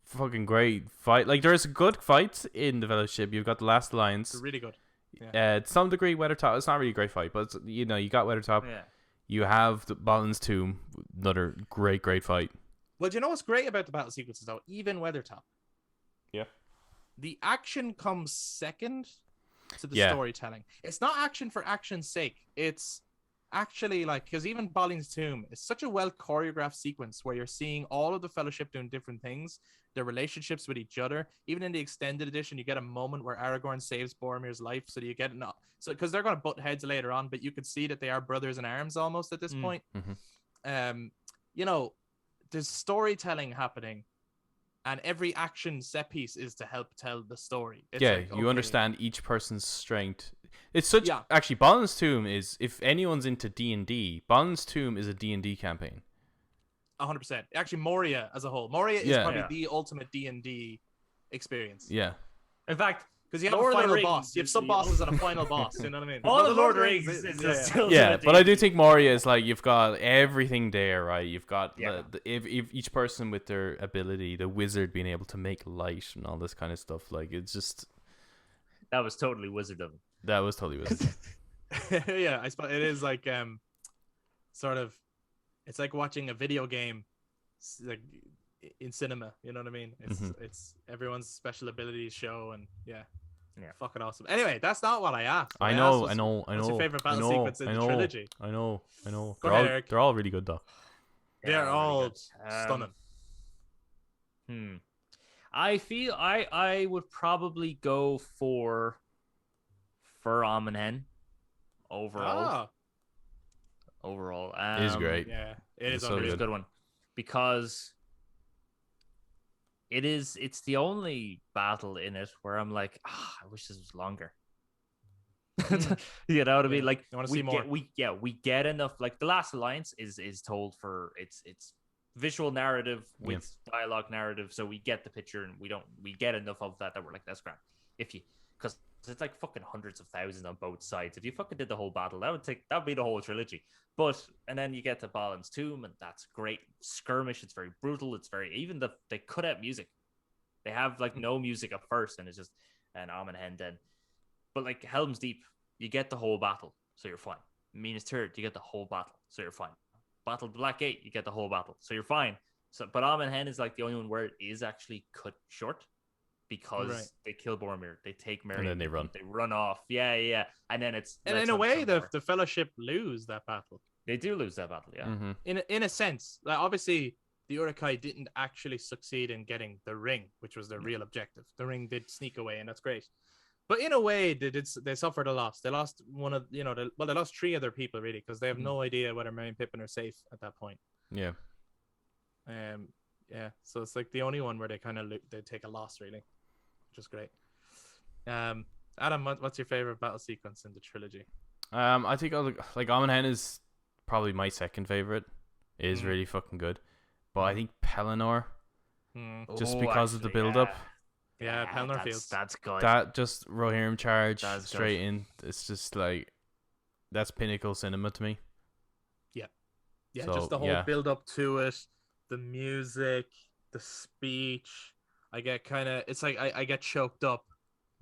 fucking great fight. Like there's good fights in the Fellowship. You've got the Last Alliance. They're really good. Yeah. To some degree, Weathertop. It's not really a great fight, but it's, you got Weathertop. Yeah. You have the Balin's Tomb, another great fight. Well, do you know what's great about the battle sequences, though? Even Weathertop. Yeah. The action comes second to the storytelling. It's not action for action's sake. It's actually like, because even Balin's Tomb is such a well choreographed sequence where you're seeing all of the Fellowship doing different things, their relationships with each other. Even in the extended edition, you get a moment where Aragorn saves Boromir's life, so you get because they're going to butt heads later on, but you could see that they are brothers in arms almost at this point. There's storytelling happening, and every action set piece is to help tell the story. It's you understand each person's strength. It's such actually Balin's Tomb is, if anyone's into D&D, Balin's Tomb is a D&D campaign. 100%. Actually, Moria as a whole. Moria is probably the ultimate D&D experience. Yeah. In fact, because you have a final boss. You have sub bosses and a final boss. You know what I mean? All the Lord of the Rings is still but I do think Moria is like, you've got everything there, right? You've got if each person with their ability, the wizard being able to make light and all this kind of stuff. Like, it's just... That was totally wizard of him. That was totally wizard. Yeah, I suppose it is like sort of... It's like watching a video game like in cinema. You know what I mean? It's everyone's special abilities show, and fucking awesome. Anyway, that's not what I asked. I know. What's your favorite battle sequence in the trilogy? I know. They're all really good though. They're all stunning. I feel I would probably go for Amon Hen overall. Overall, it is great. Yeah, it is so a good one, because it's the only battle in it where I'm like, I wish this was longer. You know what I mean? Like, you want to see more. We get enough. Like, The Last Alliance is told for its visual narrative with dialogue narrative, so we get the picture, and we get enough of that we're like, that's grand. Because it's like fucking hundreds of thousands on both sides. If you fucking did the whole battle, that would be the whole trilogy. And then you get to Balin's Tomb, and that's great skirmish. It's very brutal. It's very, they cut out music. They have like no music at first, and it's just an Amon Hen then. But like Helm's Deep, you get the whole battle, so you're fine. Minas Tirith, you get the whole battle, so you're fine. Battle of the Black Gate, you get the whole battle, so you're fine. But Amon Hen is like the only one where it is actually cut short. Because they kill Boromir, they take Merry, and then they run off. Yeah. And then it's... And in a way, the Fellowship lose that battle. They do lose that battle, yeah. Mm-hmm. In a sense. Like, obviously, the Uruk-hai didn't actually succeed in getting the ring, which was their real objective. The ring did sneak away, and that's great. But in a way, they suffered a loss. They lost one of, they lost 3 other people, really, because they have no idea whether Merry and Pippin are safe at that point. Yeah. Yeah, so it's like the only one where they kind of they take a loss, really. Which is great. Adam, what's your favorite battle sequence in the trilogy? I think like Amon Hen is probably my second favorite. It is really fucking good, but I think Pelennor, just because of the build up. Yeah, Pelennor feels that's good. That just Rohirrim charge straight in. It's just like, that's pinnacle cinema to me. Yeah, so, just the whole build up to it, the music, the speech. I get kind of, it's like I get choked up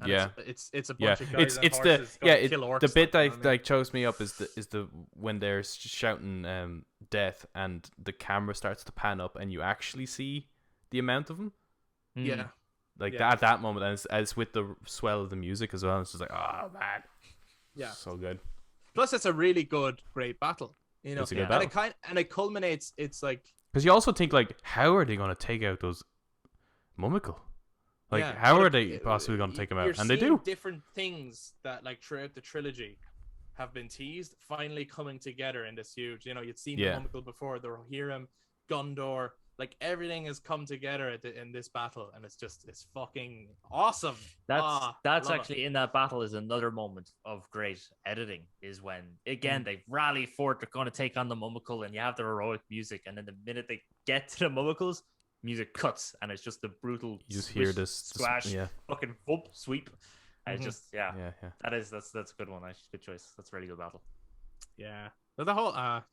And Yeah. it's a bunch of guys It's on it's horses the yeah going to kill orcs. the bit like, you know that what I mean? like chokes me up is the when they're shouting death and the camera starts to pan up and you actually see the amount of them. Yeah. Like Yeah. that moment, and it's with the swell of the music as well. It's just like, oh man, Yeah. so good. Plus, it's a really great battle. You know, It's a good and battle. it culminates. It's like, Because you also think like, how are they going to take out those Mummicle? Like, yeah, how but are they possibly going to take them out? You're And they seeing do. different things that, like, throughout the trilogy have been teased, finally coming together in this huge. You know, you'd seen the Mummicle before, the Rohirrim, Gondor, like everything has come together in this battle, and it's fucking awesome. That's actually in that battle is another moment of great editing. Is when again they rally forth, they're going to take on the Mummicle, and you have the heroic music, and then the minute they get to the Mummicles, music cuts, and it's just the brutal. You just hear this squash, fucking whoop sweep. And it's just that's a good one. Good choice. That's a really good battle. Yeah. But the whole that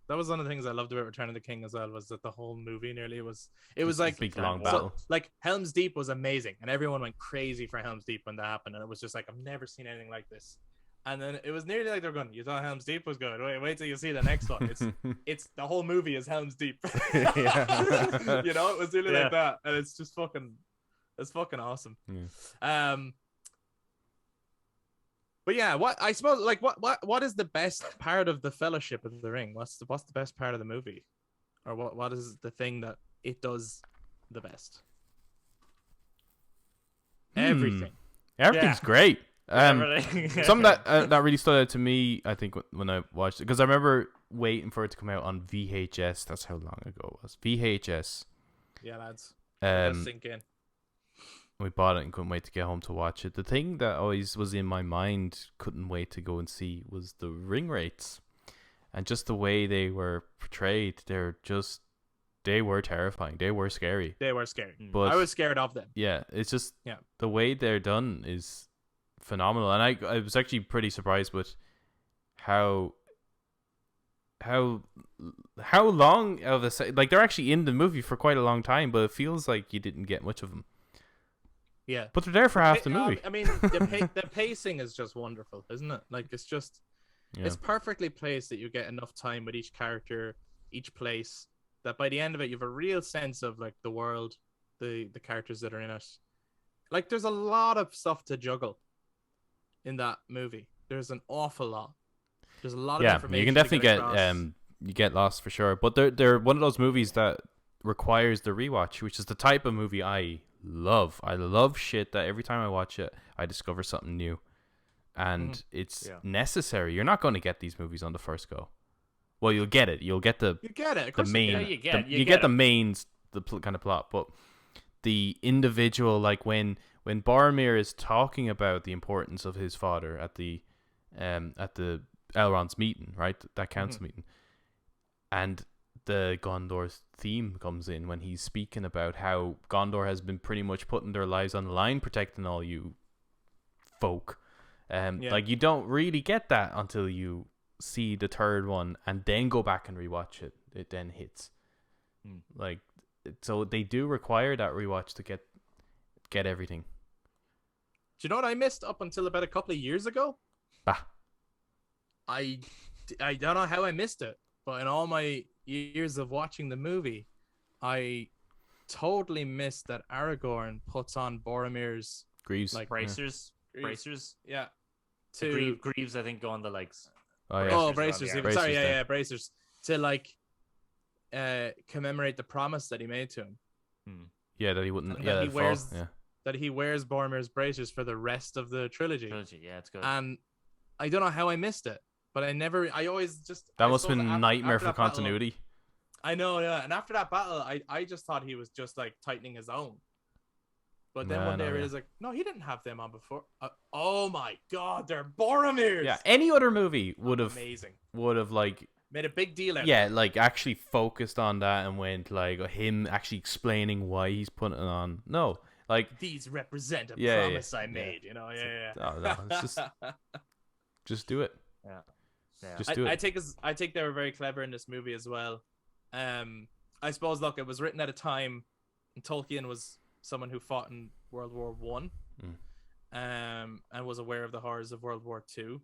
was one of the things I loved about Return of the King as well, was that the whole movie nearly was like big long battle. Like Helm's Deep was amazing, and everyone went crazy for Helm's Deep when that happened, and it was just like, I've never seen anything like this. And then it was nearly like they're going, you thought Helm's Deep was good, wait till you see the next one. It's the whole movie is Helm's Deep. You know, it was really like that, and it's fucking awesome. But yeah, what I suppose, like, what is the best part of the Fellowship of the Ring? What's the best part of the movie, or what is the thing that it does the best? Everything's great. Everything. Something that really stood out to me, I think, when I watched it, because I remember waiting for it to come out on VHS. That's how long ago it was. VHS. Yeah, lads. Let's sink in. We bought it and couldn't wait to get home to watch it. The thing that always was in my mind, couldn't wait to go and see, was the ring rates. And just the way they were portrayed. They were terrifying. They were scary. They were scary. But I was scared of them. Yeah, it's just the way they're done is phenomenal. And I was actually pretty surprised with how long of a like they're actually in the movie for quite a long time, but it feels like you didn't get much of them. Yeah, but they're there for half the movie. I mean, the pacing is just wonderful, isn't it? Like, it's just it's perfectly placed that you get enough time with each character, each place, that by the end of it you have a real sense of like the world, the characters that are in it. Like, there's a lot of stuff to juggle in that movie. There's an awful lot. There's a lot of information. You can definitely you get lost for sure. But they're one of those movies that requires the rewatch, which is the type of movie I love. I love shit that every time I watch it, I discover something new, and it's necessary. You're not going to get these movies on the first go. Well, you'll get it. You'll get the main. You get the mains, the kind of plot, but the individual, like when Boromir is talking about the importance of his father at the Elrond's meeting, right? That council meeting, and the Gondor theme comes in when he's speaking about how Gondor has been pretty much putting their lives on the line protecting all you folk. Like, you don't really get that until you see the third one and then go back and rewatch it. It then hits. Like, so they do require that rewatch to get everything. Do you know what I missed up until about a couple of years ago? Bah. I don't know how I missed it, but in all my years of watching the movie, I totally missed that Aragorn puts on Boromir's greaves, like bracers. Yeah. Greaves, I think, go on the legs. Bracers. Sorry, bracers. To like commemorate the promise that he made to him. Yeah, that he wouldn't. And that he wears Boromir's bracers for the rest of the trilogy. Yeah, it's good. And I don't know how I missed it. But I always just... That must have been a nightmare for continuity. Battle, I know, yeah. And after that battle, I just thought he was just, like, tightening his own. But then one day I realized, like, no, he didn't have them on before. Oh, my God, they're Boromir's! Yeah, any other movie would have... Amazing. Would have, like... Made a big deal out of it. Like, actually focused on that and went, like, him actually explaining why he's putting it on. No, like... These represent a promise I made, you know? No, it's just do it. Yeah. Just do it. I think they were very clever in this movie as well. I suppose, look, it was written at a time, and Tolkien was someone who fought in World War I. and was aware of the horrors of World War II.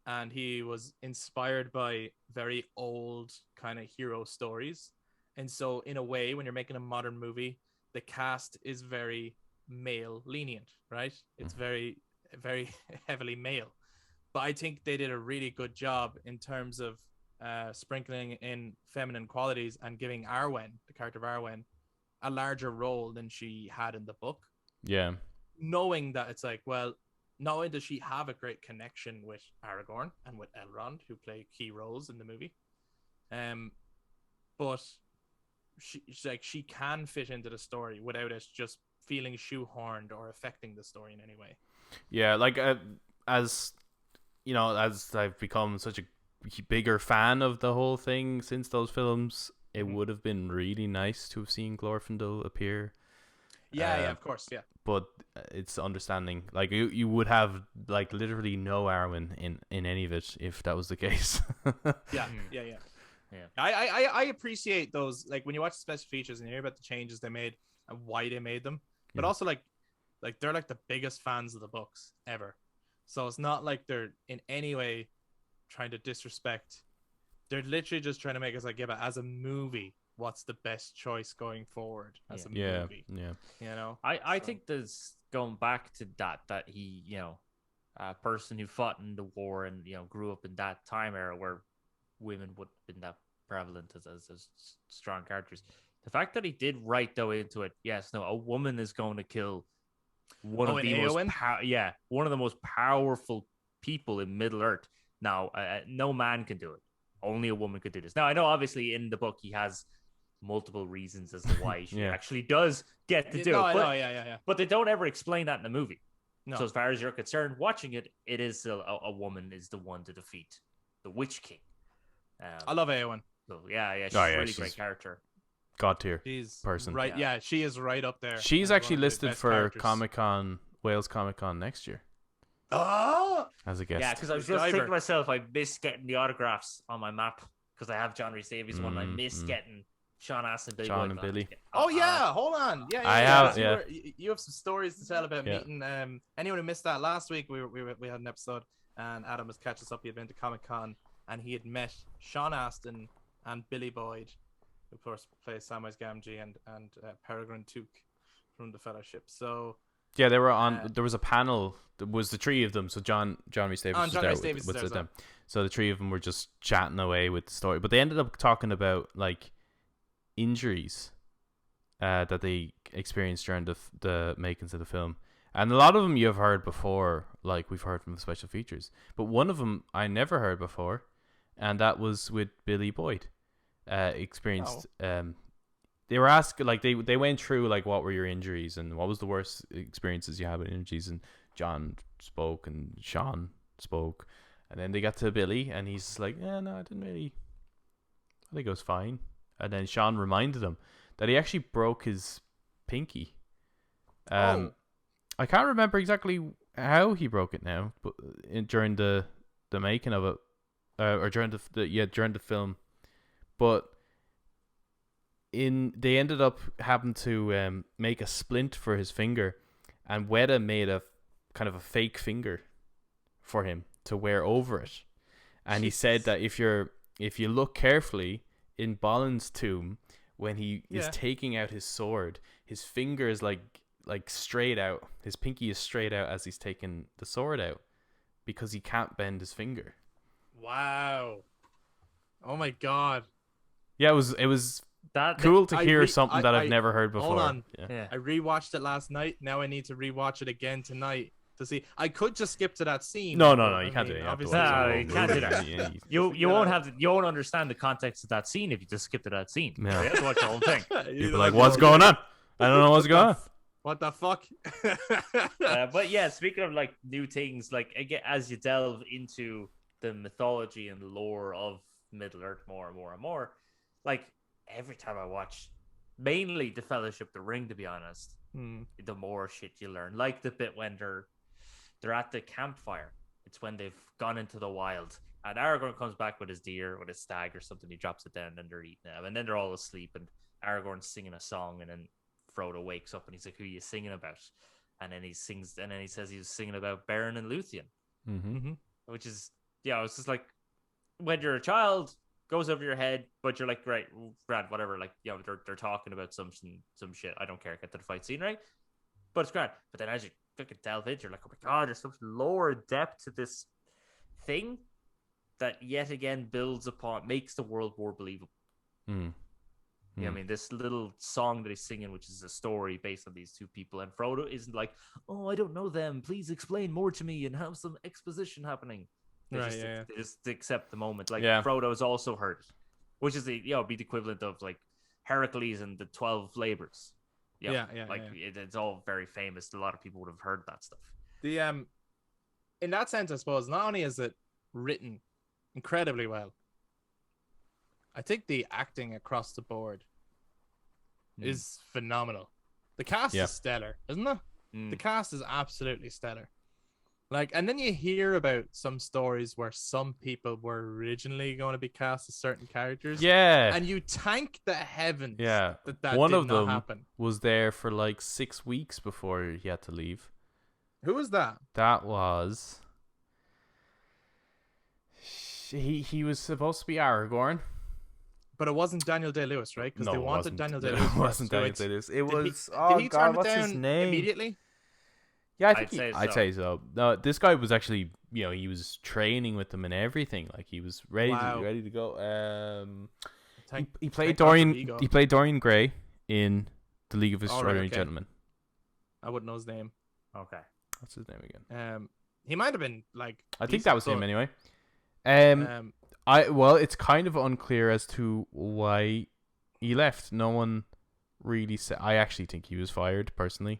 And he was inspired by very old kind of hero stories. And so, in a way, when you're making a modern movie, the cast is very male lenient, right? It's very, very heavily male. But I think they did a really good job in terms of sprinkling in feminine qualities and giving Arwen, the character of Arwen, a larger role than she had in the book. Yeah. Knowing that it's like, well, not only does she have a great connection with Aragorn and with Elrond, who play key roles in the movie, but she can fit into the story without it just feeling shoehorned or affecting the story in any way. Yeah, like as you know, as I've become such a bigger fan of the whole thing since those films, it would have been really nice to have seen Glorfindel appear. Yeah, of course, yeah. But it's understanding, like you would have like literally no Arwen in any of it if that was the case. Yeah. I appreciate those, like when you watch the special features and you hear about the changes they made and why they made them, but also like they're like the biggest fans of the books ever, so it's not like they're in any way trying to disrespect. They're literally just trying to make us like, yeah, but as a movie, what's the best choice going forward as a movie? Yeah. You know, I think there's going back to that he, you know, a person who fought in the war and, you know, grew up in that time era where women would have been that prevalent as strong characters. The fact that he did write though into it, yes, no, a woman is going to kill one of the one of the most powerful people in Middle Earth. Now, no man can do it. Only a woman could do this. Now, I know obviously in the book he has multiple reasons as to why she actually does get to do it. But they don't ever explain that in the movie. No. So as far as you're concerned, watching it, it is a woman is the one to defeat the Witch King. I love Eowyn. So she's a really great character. God tier person. Right, yeah, she is right up there. She's actually listed for Comic-Con, Wales Comic-Con next year. Oh! As a guest. Yeah, because I was just thinking to myself, I miss getting the autographs on my map because I have John Rhys Davies one. I miss getting Sean Astin, Billy Sean and Billy. Oh yeah, hold on. Yeah, I have. You have some stories to tell about meeting. Anyone who missed that last week, we had an episode, and Adam was catching us up. He had been to Comic-Con, and he had met Sean Astin and Billy Boyd, who of course plays Samwise Gamgee and Peregrine Took from the Fellowship. So. Yeah, they were on. There was a panel. There was the three of them. So John Rhys Davies was there with them. So the three of them were just chatting away with the story. But they ended up talking about like injuries that they experienced during the makings of the film, and a lot of them you have heard before. Like we've heard from the special features, but one of them I never heard before, and that was with Billy Boyd. Experienced. They were asked, like, they went through, like, what were your injuries and what was the worst experiences you had with injuries, and John spoke and Sean spoke, and then they got to Billy, and he's like, yeah, no, I didn't really, I think it was fine. And then Sean reminded him that he actually broke his pinky. I can't remember exactly how he broke it now, but during the making of it, or during the film, but they ended up having to make a splint for his finger, and Weta made a kind of a fake finger for him to wear over it. And Jesus. He said that if you look carefully in Balin's tomb, when he is taking out his sword, his finger is like straight out. His pinky is straight out as he's taking the sword out because he can't bend his finger. Wow. Oh my God. Yeah, it was cool to hear something that I've never heard before. Hold on. Yeah. I rewatched it last night. Now I need to rewatch it again tonight to see. I could just skip to that scene. No, you can't do it. Obviously, you can't do that. You won't understand the context of that scene if you just skip to that scene. Yeah. You have to watch the whole thing. You'd be like, what's going on? I don't know what's going on. What the fuck? But yeah, speaking of like new things, like again, as you delve into the mythology and lore of Middle Earth more and more and more, like every time I watch mainly the Fellowship the Ring, to be honest, the more shit you learn. Like the bit when they're at the campfire. It's when they've gone into the wild, and Aragorn comes back with his deer, with his stag or something. He drops it down and they're eating it, and then they're all asleep, and Aragorn's singing a song, and then Frodo wakes up and he's like, who are you singing about? and then he sings, and then he says he was singing about Beren and Luthien, which is it's just like when you're a child, goes over your head, but you're like, right, Brad, whatever, like they're talking about some shit. I don't care, get to the fight scene, right? But it's great. But then as you fucking delve into, you're like, oh my god, there's such lower depth to this thing that yet again makes the world more believable. Yeah, I mean, this little song that he's singing, which is a story based on these two people, and Frodo isn't like, oh, I don't know them, please explain more to me and have some exposition happening. They just accept the moment. Like Frodo is also hurt, which is be the equivalent of like Heracles and the 12 labors. It's all very famous. A lot of people would have heard that stuff. In that sense, I suppose, not only is it written incredibly well, I think the acting across the board is phenomenal. The cast is stellar, isn't it? The cast is absolutely stellar. Like, and then you hear about some stories where some people were originally going to be cast as certain characters. Yeah. And you thank the heavens that one did of them not happen. Was there for like 6 weeks before he had to leave. Who was that? That was... He was supposed to be Aragorn. But it wasn't Daniel Day-Lewis, right? Because they wanted Daniel Day-Lewis. It wasn't Daniel Day-Lewis. It was... Did he turn it down his name? Immediately? Yeah, I'd say so. No, this guy was actually, he was training with them and everything. Like, he was ready to go. He played Dorian Gray in The League of Extraordinary Gentlemen. I wouldn't know his name. Okay. What's his name again? He might have been like... I think that was him anyway. It's kind of unclear as to why he left. No one really said. I actually think he was fired personally.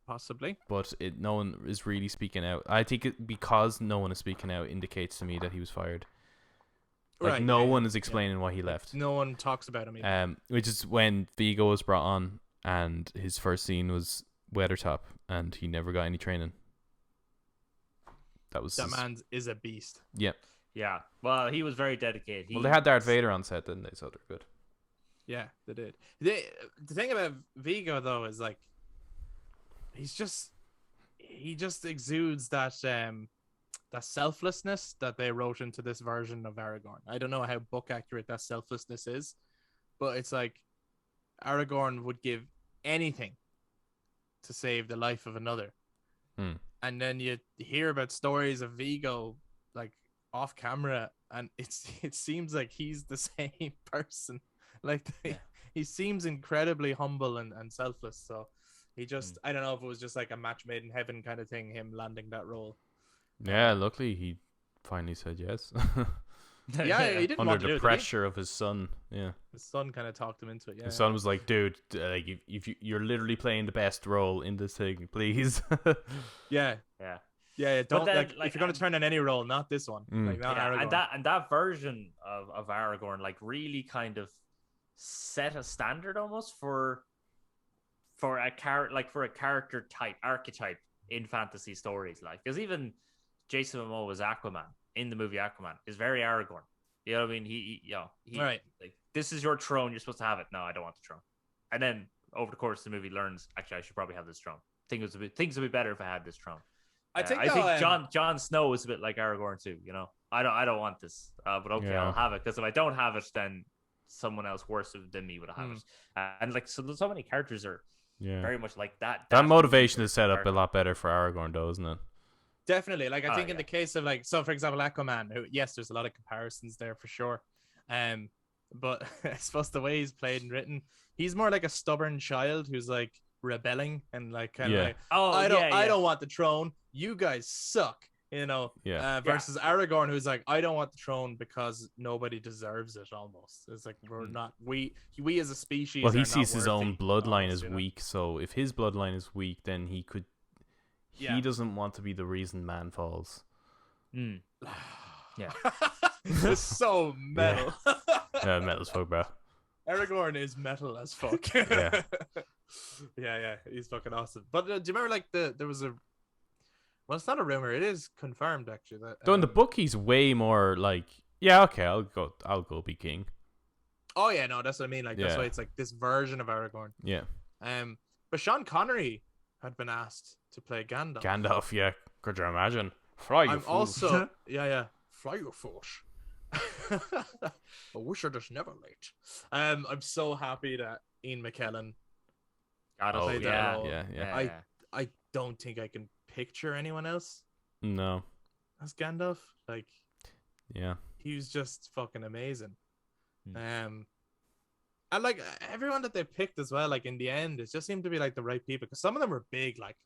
Possibly, but no one is really speaking out. I think because no one is speaking out indicates to me that he was fired. Like no one is explaining why he left. No one talks about him either. Which is when Viggo was brought on, and his first scene was Weathertop, and he never got any training. That man is a beast. Yeah. Yeah. Well, he was very dedicated. They had Darth Vader on set, didn't they? So they're good. Yeah, they did. The thing about Viggo though is like, he just exudes that selflessness that they wrote into this version of Aragorn. I don't know how book accurate that selflessness is, but it's like Aragorn would give anything to save the life of another. And then you hear about stories of Viggo like off camera, and it seems like he's the same person. Like he seems incredibly humble and selfless. So he just I don't know if it was just like a match made in heaven kind of thing, him landing that role. Yeah, luckily he finally said yes. Yeah, he didn't under want to the do it, pressure of his son. Yeah, his son kind of talked him into it. Yeah, his son was like, "Dude, like if you're literally playing the best role in this thing, please." Yeah. Don't like if you're going to turn in any role, not this one. Like not Aragorn. And that version of Aragorn like really kind of set a standard almost for a character type archetype in fantasy stories. Like, because even Jason Momoa as Aquaman in the movie Aquaman is very Aragorn. You know what I mean? He right. Like, this is your throne. You're supposed to have it. No, I don't want the throne. And then over the course of the movie, learns actually I should probably have this throne. Things would be better if I had this throne. I think Jon Snow is a bit like Aragorn too. You know, I don't want this, but okay, I'll have it, because if I don't have it, then someone else worse than me would have it. And like so many characters are very much like that. That motivation is set up a lot better for Aragorn, though, isn't it? Definitely. Like I think in the case of like, so for example, Aquaman, who, yes, there's a lot of comparisons there for sure. But I suppose the way he's played and written, he's more like a stubborn child who's like rebelling and like kind of like, I don't want the throne. You guys suck, you know. Versus Aragorn, who's like, I don't want the throne because nobody deserves it. Almost, it's like we're not we as a species. Well, he sees his own bloodline as weak. So if his bloodline is weak, then he could. He doesn't want to be the reason man falls. Yeah, it's so metal. Metal as fuck, bro. Aragorn is metal as fuck. Yeah, he's fucking awesome. But do you remember like there was a? Well, it's not a rumor. It is confirmed actually. That though in the book he's way more like, okay, I'll go be king. Oh yeah, no, that's what I mean. Like that's why it's like this version of Aragorn. Yeah. But Sean Connery had been asked to play Gandalf. Gandalf, yeah. Could you imagine? Fly, you I'm fool. also fly your foot. I wish it was never late. I'm so happy that Ian McKellen God, Oh, played that yeah, role. yeah. I don't think I can picture anyone else No. as Gandalf. Like, Yeah. he was just fucking amazing. And like everyone that they picked as well, like in the end, it just seemed to be like the right people, because some of them were big, like,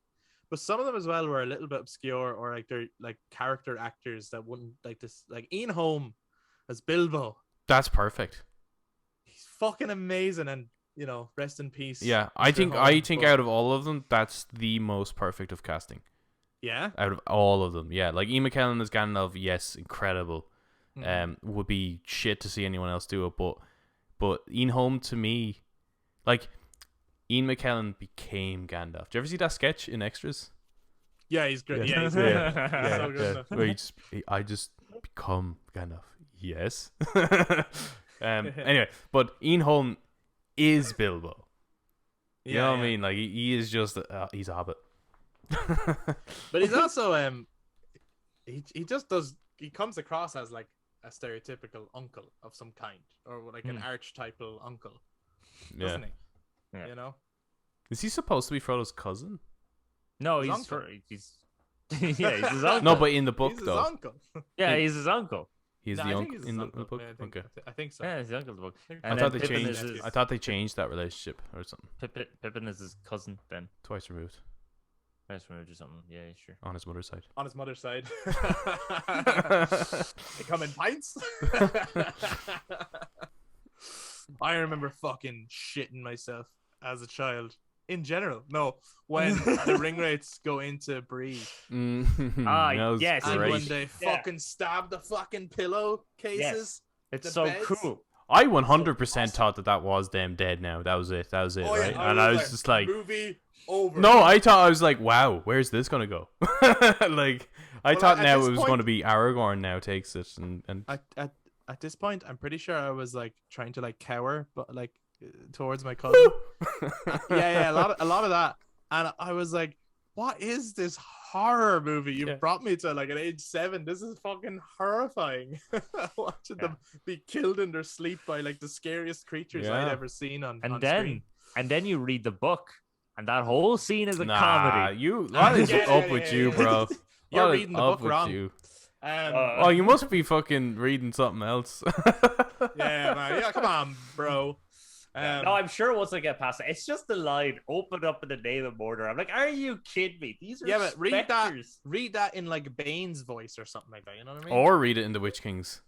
but some of them as well were a little bit obscure, or like they're like character actors that wouldn't like this. Like Ian Holm as Bilbo, That's perfect. he's fucking amazing, and you know, rest in peace. Yeah, Mr. I think Holm, out of all of them, that's the most perfect of casting. yeah, Out of all of them, yeah. Like Ian McKellen as Gandalf, yes, incredible. Would be shit to see anyone else do it, but Ian Holm, to me, like, Ian McKellen became Gandalf. Do you ever see that sketch in Extras? yeah, he's great. Yeah, he's Yeah. great. So good. Where I just become Gandalf. Yes. Anyway, but Ian Holm is Bilbo. You know what I mean? Like, he is just he's a hobbit. But he's also he just does. He comes across as like a stereotypical uncle of some kind, or like an archetypal uncle, doesn't he? Yeah. You know. Is he supposed to be Frodo's cousin? No, His he's uncle. he's yeah, he's his uncle. No, but in the book He's his though, uncle. Yeah, he's his uncle. he's No, the I think uncle he's his in the uncle. book. Yeah, Okay. I think so. Yeah, he's the uncle in the book. I And I thought then they Pippin changed. is his, I thought they changed that relationship or something. Pippin is his cousin then. Twice removed That's removed or something. Yeah, sure. on his mother's side. On his mother's side. They come in pints. I remember fucking shitting myself as a child. In general, no, when the ring wraiths go into Bree, That was yes. and great. when they fucking stab the fucking pillow cases. It's The so beds. cool. I 100% thought that was them dead now. That was it, Oh, yeah, right? And I was just like, movie over. no, I was like, wow, where's this gonna go? Like, I Well, thought at now this it was point- going to be Aragorn now takes it, and At this point, I'm pretty sure I was like trying to like cower, but like towards my cousin. yeah, a lot of that, and I was like, "What is this horror movie you brought me to? Like at age 7, this is fucking horrifying." Watching them be killed in their sleep by like the scariest creatures I'd ever seen on screen. And then you read the book, and that whole scene is a comedy. What is up with you, bro? You're What is reading the up book with wrong. you? Oh, You must be fucking reading something else. Yeah, man. Yeah, come on, bro. no, I'm sure once I get past it, it's just the line "open up in the name of Mordor." I'm like, are you kidding me? These are But specters. read that in like Bane's voice or something like that. You know what I mean? Or read it in the Witch Kings.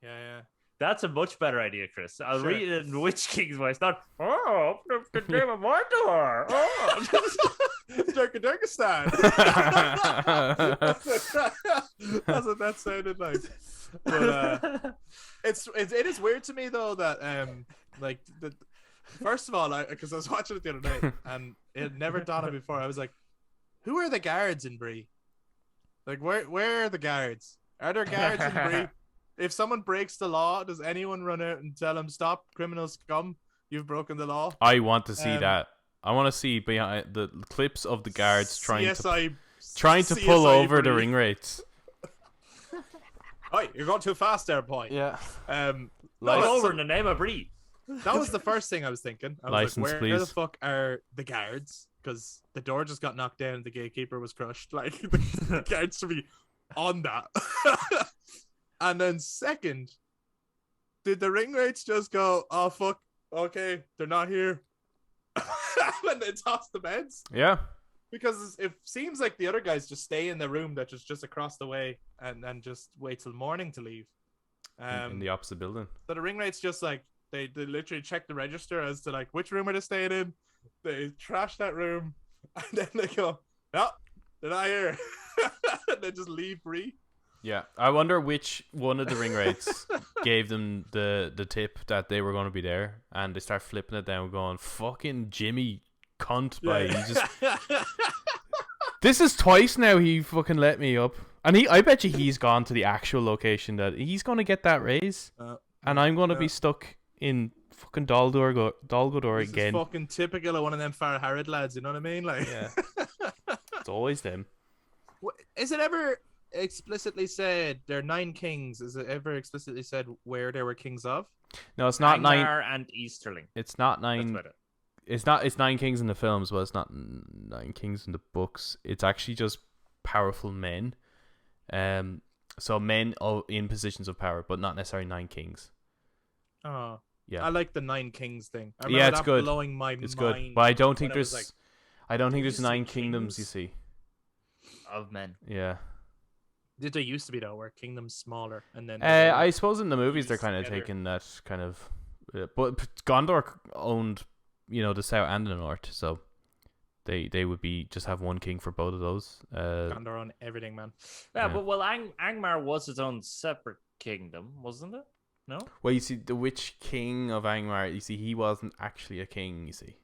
Yeah. That's a much better idea, Chris. I'll Sure. read it in Witch King's voice, not open up the name of Mordor. Oh. Turkistan. That's what that sounded like. But it is weird to me though that like first of all, because I was watching it the other night and it never dawned on me before. I was like, who are the guards in Bree? Like where are the guards? Are there guards in Bree? If someone breaks the law, does anyone run out and tell them, "Stop, criminal scum, you've broken the law"? I want to see that. I want to see behind the clips of the guards trying to pull CSI over the Bree. ring rates. Oh, you're going too fast there, boy. Yeah. Go No, over so- in the name of Bree. that was the first thing I was thinking. I was License, like, where the please. fuck are the guards? Because the door just got knocked down and the gatekeeper was crushed. Like, the guards should be on that. And then second, did the ring rates just go, "Oh, fuck, okay, they're not here," when they toss the beds? Yeah. Because it seems like the other guys just stay in the room that is just across the way and just wait till morning to leave. In the opposite building. So the ring rates just like they literally check the register as to like which room are they staying in. They trash that room and then they go, "No, they're not here." And they just leave Bree. Yeah. I wonder which one of the ring rates gave them the tip that they were going to be there, and they start flipping it down going, "Fucking Jimmy cunt by he just This is twice now he fucking let me up." And I bet you he's gone to the actual location that he's going to get that raise. And I'm going to be stuck in Fucking Dol Guldur This again. is fucking typical of one of them Far Harrod lads. You know what I mean? Like, Yeah. It's always them. Is it ever explicitly said there are 9 kings? Is it ever explicitly said where there were kings of? No, it's not nine. Angmar and Easterling. It's not That's 9. about it. It's not. It's 9 kings in the films, but it's not 9 kings in the books. It's actually just powerful men. So men in positions of power, but not necessarily 9 kings. Oh, Yeah. I like the 9 kings thing. I Yeah, it's that good. blowing my It's mind. good, but I don't think when I was there's. like, I don't think "Did there's you say 9 kingdoms. You kings?" see. Of men. Yeah. Did they used to be though, where kingdoms smaller and then? I suppose in the movies they're pieced kind of together. taking that kind of. But Gondor owned, the south and the north, so they would be just have one king for both of those. Gondor on everything, man. Yeah, Yeah. but Angmar was its own separate kingdom, wasn't it? No. Well, you see, the Witch King of Angmar, you see, he wasn't actually a king. You see,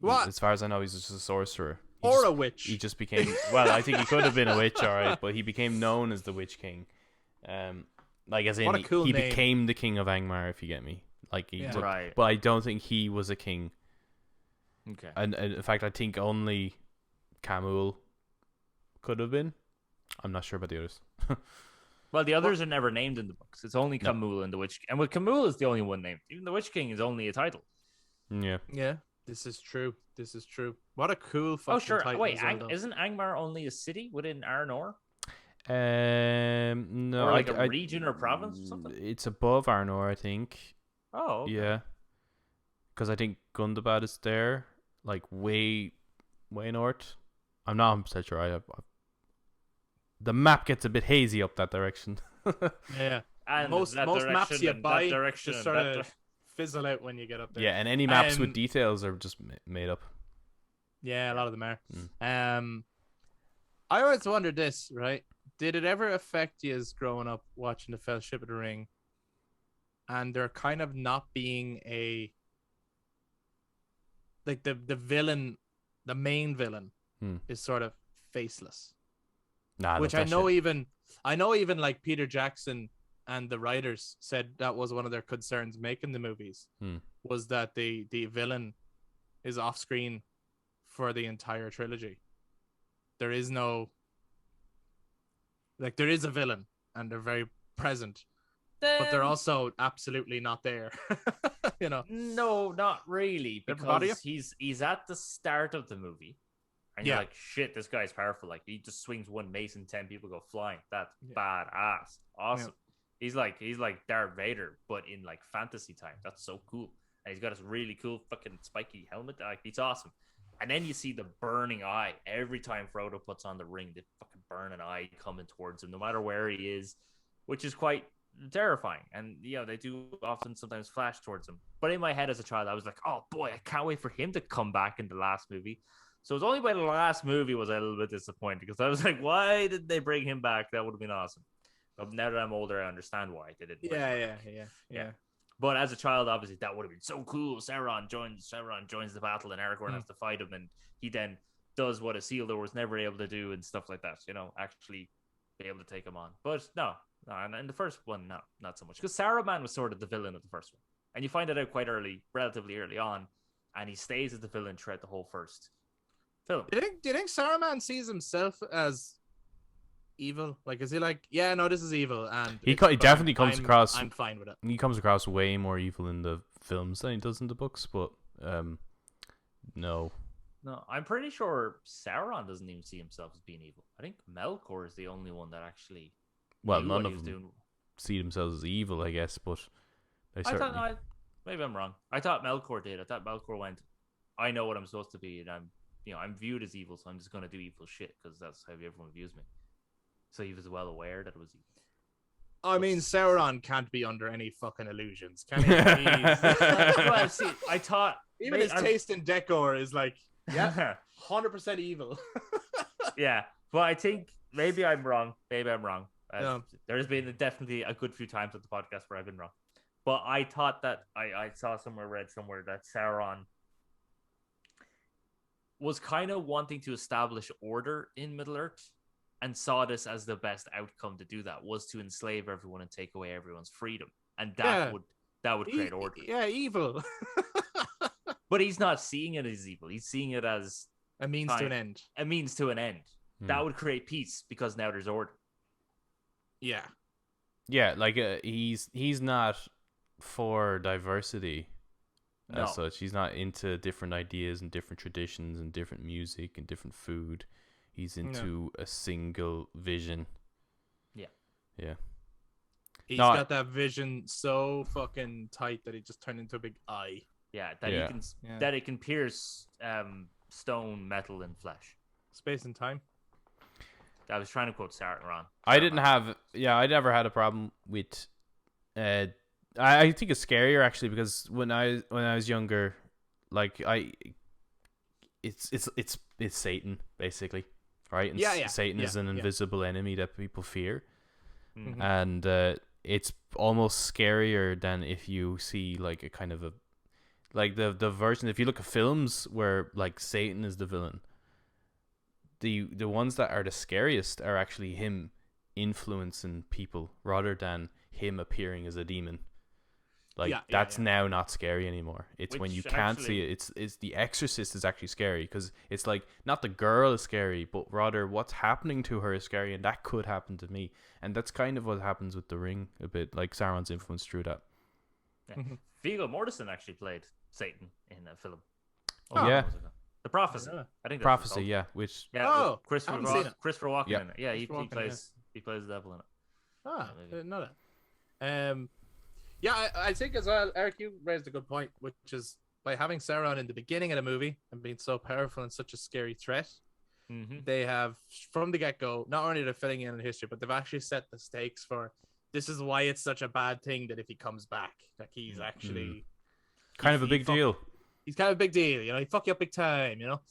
What? As far as I know, he's just a sorcerer. Or a witch. He just became. Well, I think he could have been a witch, all right, but he became known as the Witch King. Like as in What a cool he name. became the king of Angmar, if you get me. Like he Yeah. took, Right. but I don't think he was a king. Okay. And in fact, I think only Camul could have been. I'm not sure about the others. Well, the others are never named in the books. It's only No. Camul and the Witch King. And with Camul is the only one named. Even the Witch King is only a title. Yeah. Yeah, this is true. This is true. What a cool fucking Oh, sure. title Wait, as well, though. isn't Angmar only a city within Arnor? No, Or like a region or province or something? It's above Arnor, I think. Oh, okay. Yeah. Because I think Gundabad is there, like way north. I'm not 100% sure. The map gets a bit hazy up that direction. Yeah. And most that maps direction you and buy that direction just and sort that of fizzle out when you get up there. Yeah, and any maps with Um, details are just made up. Yeah, a lot of them are. I always wondered this, right? Did it ever affect you as growing up watching the Fellowship of the Ring, and there kind of not being a like the villain, the main villain, is sort of faceless. Nah, Which I know even like Peter Jackson and the writers said that was one of their concerns making the movies, was that the villain is off screen for the entire trilogy. There is no there is a villain and they're very present, but they're also absolutely not there. You know? No, not really, Everybody? because he's at the start of the movie, and you're Yeah. like, shit, this guy's powerful. Like, he just swings one mace and 10 people go flying. That's Yeah. badass, awesome. He's like Darth Vader, but in like fantasy time. That's so cool. And he's got this really cool fucking spiky helmet. Like, it's awesome. And then you see the burning eye every time Frodo puts on the ring. The fucking burning eye coming towards him, no matter where he is, which is quite terrifying. And they do often sometimes flash towards him. But in my head as a child, I was like, oh boy, I can't wait for him to come back in the last movie. So it was only by the last movie was I a little bit disappointed, because I was like, why did they bring him back? That would have been awesome. But now that I'm older, I understand why they didn't. Yeah. But as a child, obviously, that would have been so cool. Sauron joins the battle, and Aragorn has to fight him, and he then does what Isildur was never able to do, and stuff like that. Actually be able to take him on. But no, and in the first one, no, not so much, because Saruman was sort of the villain of the first one, and you find it out quite relatively early on, and he stays as the villain throughout the whole first film. Do you think Saruman sees himself as evil? Like, is he like, yeah, no, this is evil, and He it's definitely fine. comes across. I'm fine with it. He comes across way more evil in the films than he does in the books, but no. No, I'm pretty sure Sauron doesn't even see himself as being evil. I think Melkor is the only one that actually. Well, knew none what of he was them doing. see themselves as evil, I guess, but they I certainly. thought maybe I'm wrong. I thought Melkor did. I thought Melkor went, I know what I'm supposed to be, and I'm viewed as evil, so I'm just gonna do evil shit because that's how everyone views me. So he was well aware that it was evil. I mean, Sauron can't be under any fucking illusions, can he? Well, see, I thought Even his taste in decor is like, yeah, 100% evil. Yeah, but I think maybe I'm wrong. Yeah. There's been definitely a good few times at the podcast where I've been wrong. But I thought that I read somewhere that Sauron was kind of wanting to establish order in Middle-earth, and saw this as the best outcome to do that, was to enslave everyone and take away everyone's freedom. And that that would create order. Yeah, evil. But he's not seeing it as evil. He's seeing it as a means to an end. A means to an end. That would create peace because now there's order. Yeah. Yeah, like he's not for diversity as such. He's not into different ideas and different traditions and different music and different food. He's into a single vision. Yeah. Yeah. He's got that vision so fucking tight that he just turned into a big eye. Yeah, that it can pierce stone, metal, and flesh. Space and time. I was trying to quote Saruman. I never had a problem with. I think it's scarier actually because when I was younger, like it's Satan basically, right? And Satan is an invisible enemy that people fear, and it's almost scarier than if you see like a kind of a like the version. If you look at films where like Satan is the villain. The ones that are the scariest are actually him influencing people rather than him appearing as a demon. Like that's now not scary anymore. It's when you can't see it. It's The Exorcist is actually scary because it's like not the girl is scary, but rather what's happening to her is scary, and that could happen to me. And that's kind of what happens with The Ring a bit. Like Sauron's influence through that. Yeah. Viggo Mortensen actually played Satan in a film. Yeah. The Prophecy. I think that's Prophecy, yeah. Which Christopher Walken in it. Yeah, he plays the devil in it. I didn't know that. I think as well, Eric, you raised a good point, which is by having Sauron in the beginning of the movie and being so powerful and such a scary threat, they have from the get-go, not only they're filling in history, but they've actually set the stakes for this is why it's such a bad thing that if he comes back, like he's actually kind of a big deal. He's kind of a big deal, you know. He fuck you up big time, you know.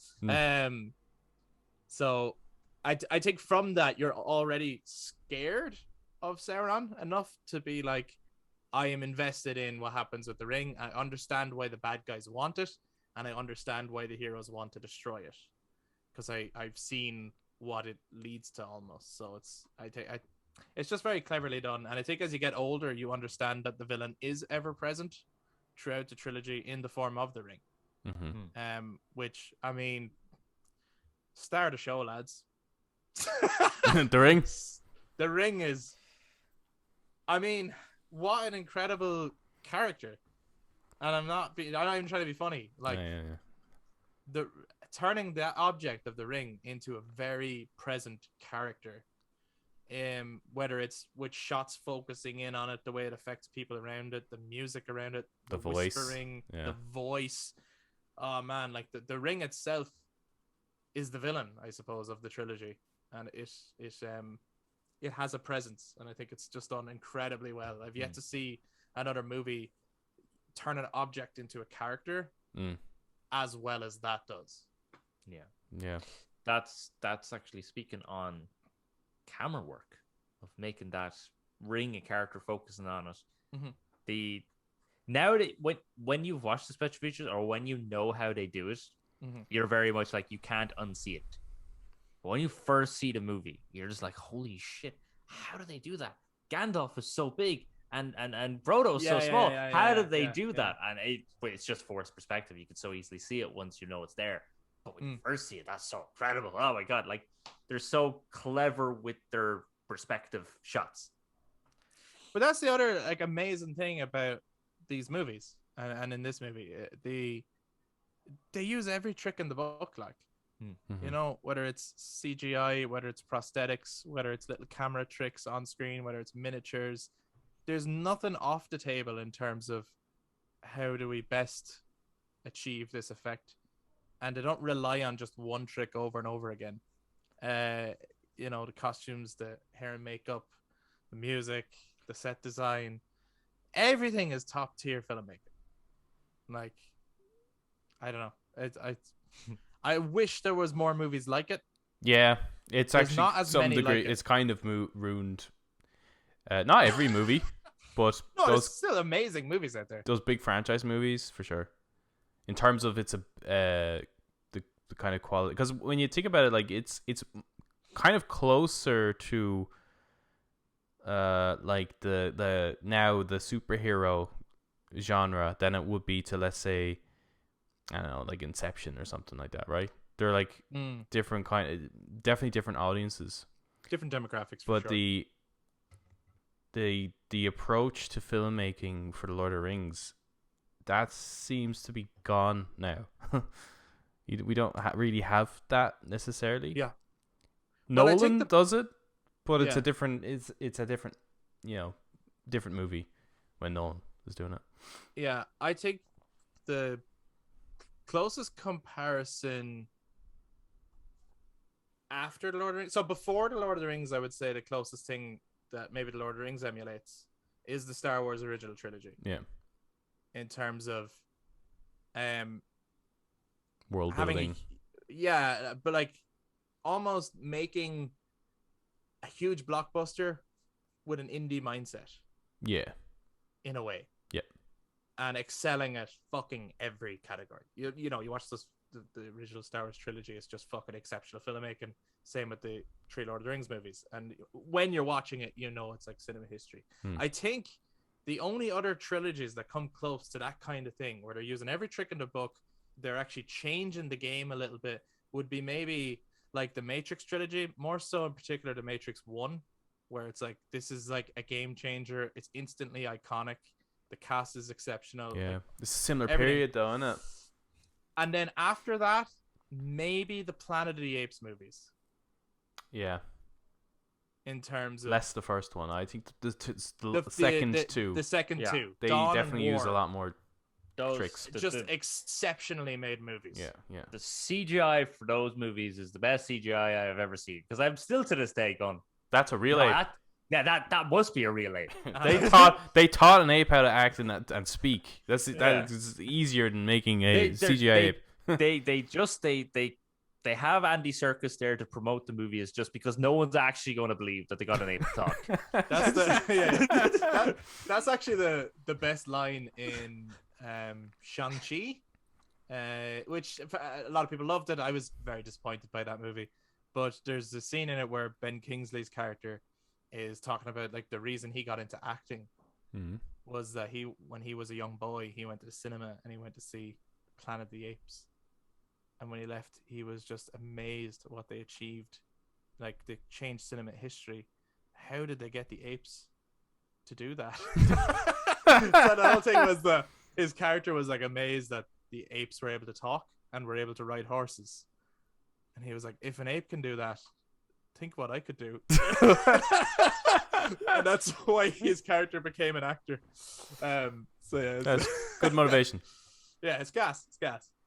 So I think from that you're already scared of Sauron enough to be like, I am invested in what happens with the ring. I understand why the bad guys want it, and I understand why the heroes want to destroy it, because I've seen what it leads to almost. So it's just very cleverly done, and I think as you get older, you understand that the villain is ever present throughout the trilogy in the form of the ring. Which I mean, star of the show, lads. The Ring. The Ring is, I mean, what an incredible character. And I'm not even trying to be funny. Like the turning the object of the ring into a very present character. Whether it's which shots focusing in on it, the way it affects people around it, the music around it, the voice, whispering, the voice. Oh man, like the ring itself is the villain, I suppose, of the trilogy, and it has a presence, and I think it's just done incredibly well. I've yet to see another movie turn an object into a character as well as that does. Yeah. That's actually speaking on camera work of making that ring a character, focusing on it. Now that when you've watched the special features or when you know how they do it, you're very much like you can't unsee it. But when you first see the movie, you're just like, holy shit, how do they do that? Gandalf is so big and Frodo's so small. How did they do that? And it's just forced perspective. You can so easily see it once you know it's there. But when you first see it, that's so incredible. Oh my god, like they're so clever with their perspective shots. But that's the other like amazing thing about these movies, and in this movie, they use every trick in the book, like you know, whether it's CGI, whether it's prosthetics, whether it's little camera tricks on screen, whether it's miniatures. There's nothing off the table in terms of how do we best achieve this effect, and they don't rely on just one trick over and over again. You know, the costumes, the hair and makeup, the music, the set design, everything is top tier filmmaking. Like, I don't know. I wish there was more movies like it. Yeah, it's There's actually not as some many degree. like it's kind of ruined. Not every movie, but no, those there's still amazing movies out there. Those big franchise movies for sure. In terms of its the kind of quality, because when you think about it, like it's kind of closer to like the superhero genre than it would be to, let's say, I don't know, like Inception or something like that, right? They're like different definitely different audiences, different demographics. For but sure. the approach to filmmaking for the Lord of the Rings, that seems to be gone now. We don't really have that necessarily. Yeah. Nolan does it, but it's Yeah. a different it's a different, different movie when Nolan is doing it. Yeah, I think the closest comparison after the Lord of the Rings, so before the Lord of the Rings, I would say the closest thing that maybe the Lord of the Rings emulates is the Star Wars original trilogy. Yeah. In terms of world building. Yeah, but like almost making a huge blockbuster with an indie mindset. Yeah. In a way. Yeah. And excelling at fucking every category. You know, you watch the original Star Wars trilogy, it's just fucking exceptional filmmaking. Same with the 3 Lord of the Rings movies. And when you're watching it, you know it's like cinema history. I think the only other trilogies that come close to that kind of thing, where they're using every trick in the book, they're actually changing the game a little bit, would be maybe like the Matrix trilogy, more so in particular the Matrix 1, where it's like, this is like a game changer. It's instantly iconic. The cast is exceptional. Yeah, like, it's a similar everything. period though, isn't it? And then after that, maybe the Planet of the Apes movies. Yeah. In terms of less the first one, I think the second two. The second two, they Dawn definitely use a lot more tricks. Just exceptionally made movies. Yeah. The CGI for those movies is the best CGI I've ever seen, because I'm still to this day going, that's a real ape. That must be a real ape. they taught an ape how to act and speak. That is easier than making a CGI ape. They have Andy Serkis there to promote the movie, is just because no one's actually going to believe that they got an ape to talk. That's actually the best line in Shang-Chi, which a lot of people loved it. I was very disappointed by that movie, but there's a scene in it where Ben Kingsley's character is talking about like the reason he got into acting was that when he was a young boy, he went to the cinema and he went to see Planet of the Apes. And when he left, he was just amazed at what they achieved. Like, they changed cinema history. How did they get the apes to do that? So the whole thing was his character was like amazed that the apes were able to talk and were able to ride horses. And he was like, if an ape can do that, think what I could do. And that's why his character became an actor. That's good motivation. Yeah, it's gas.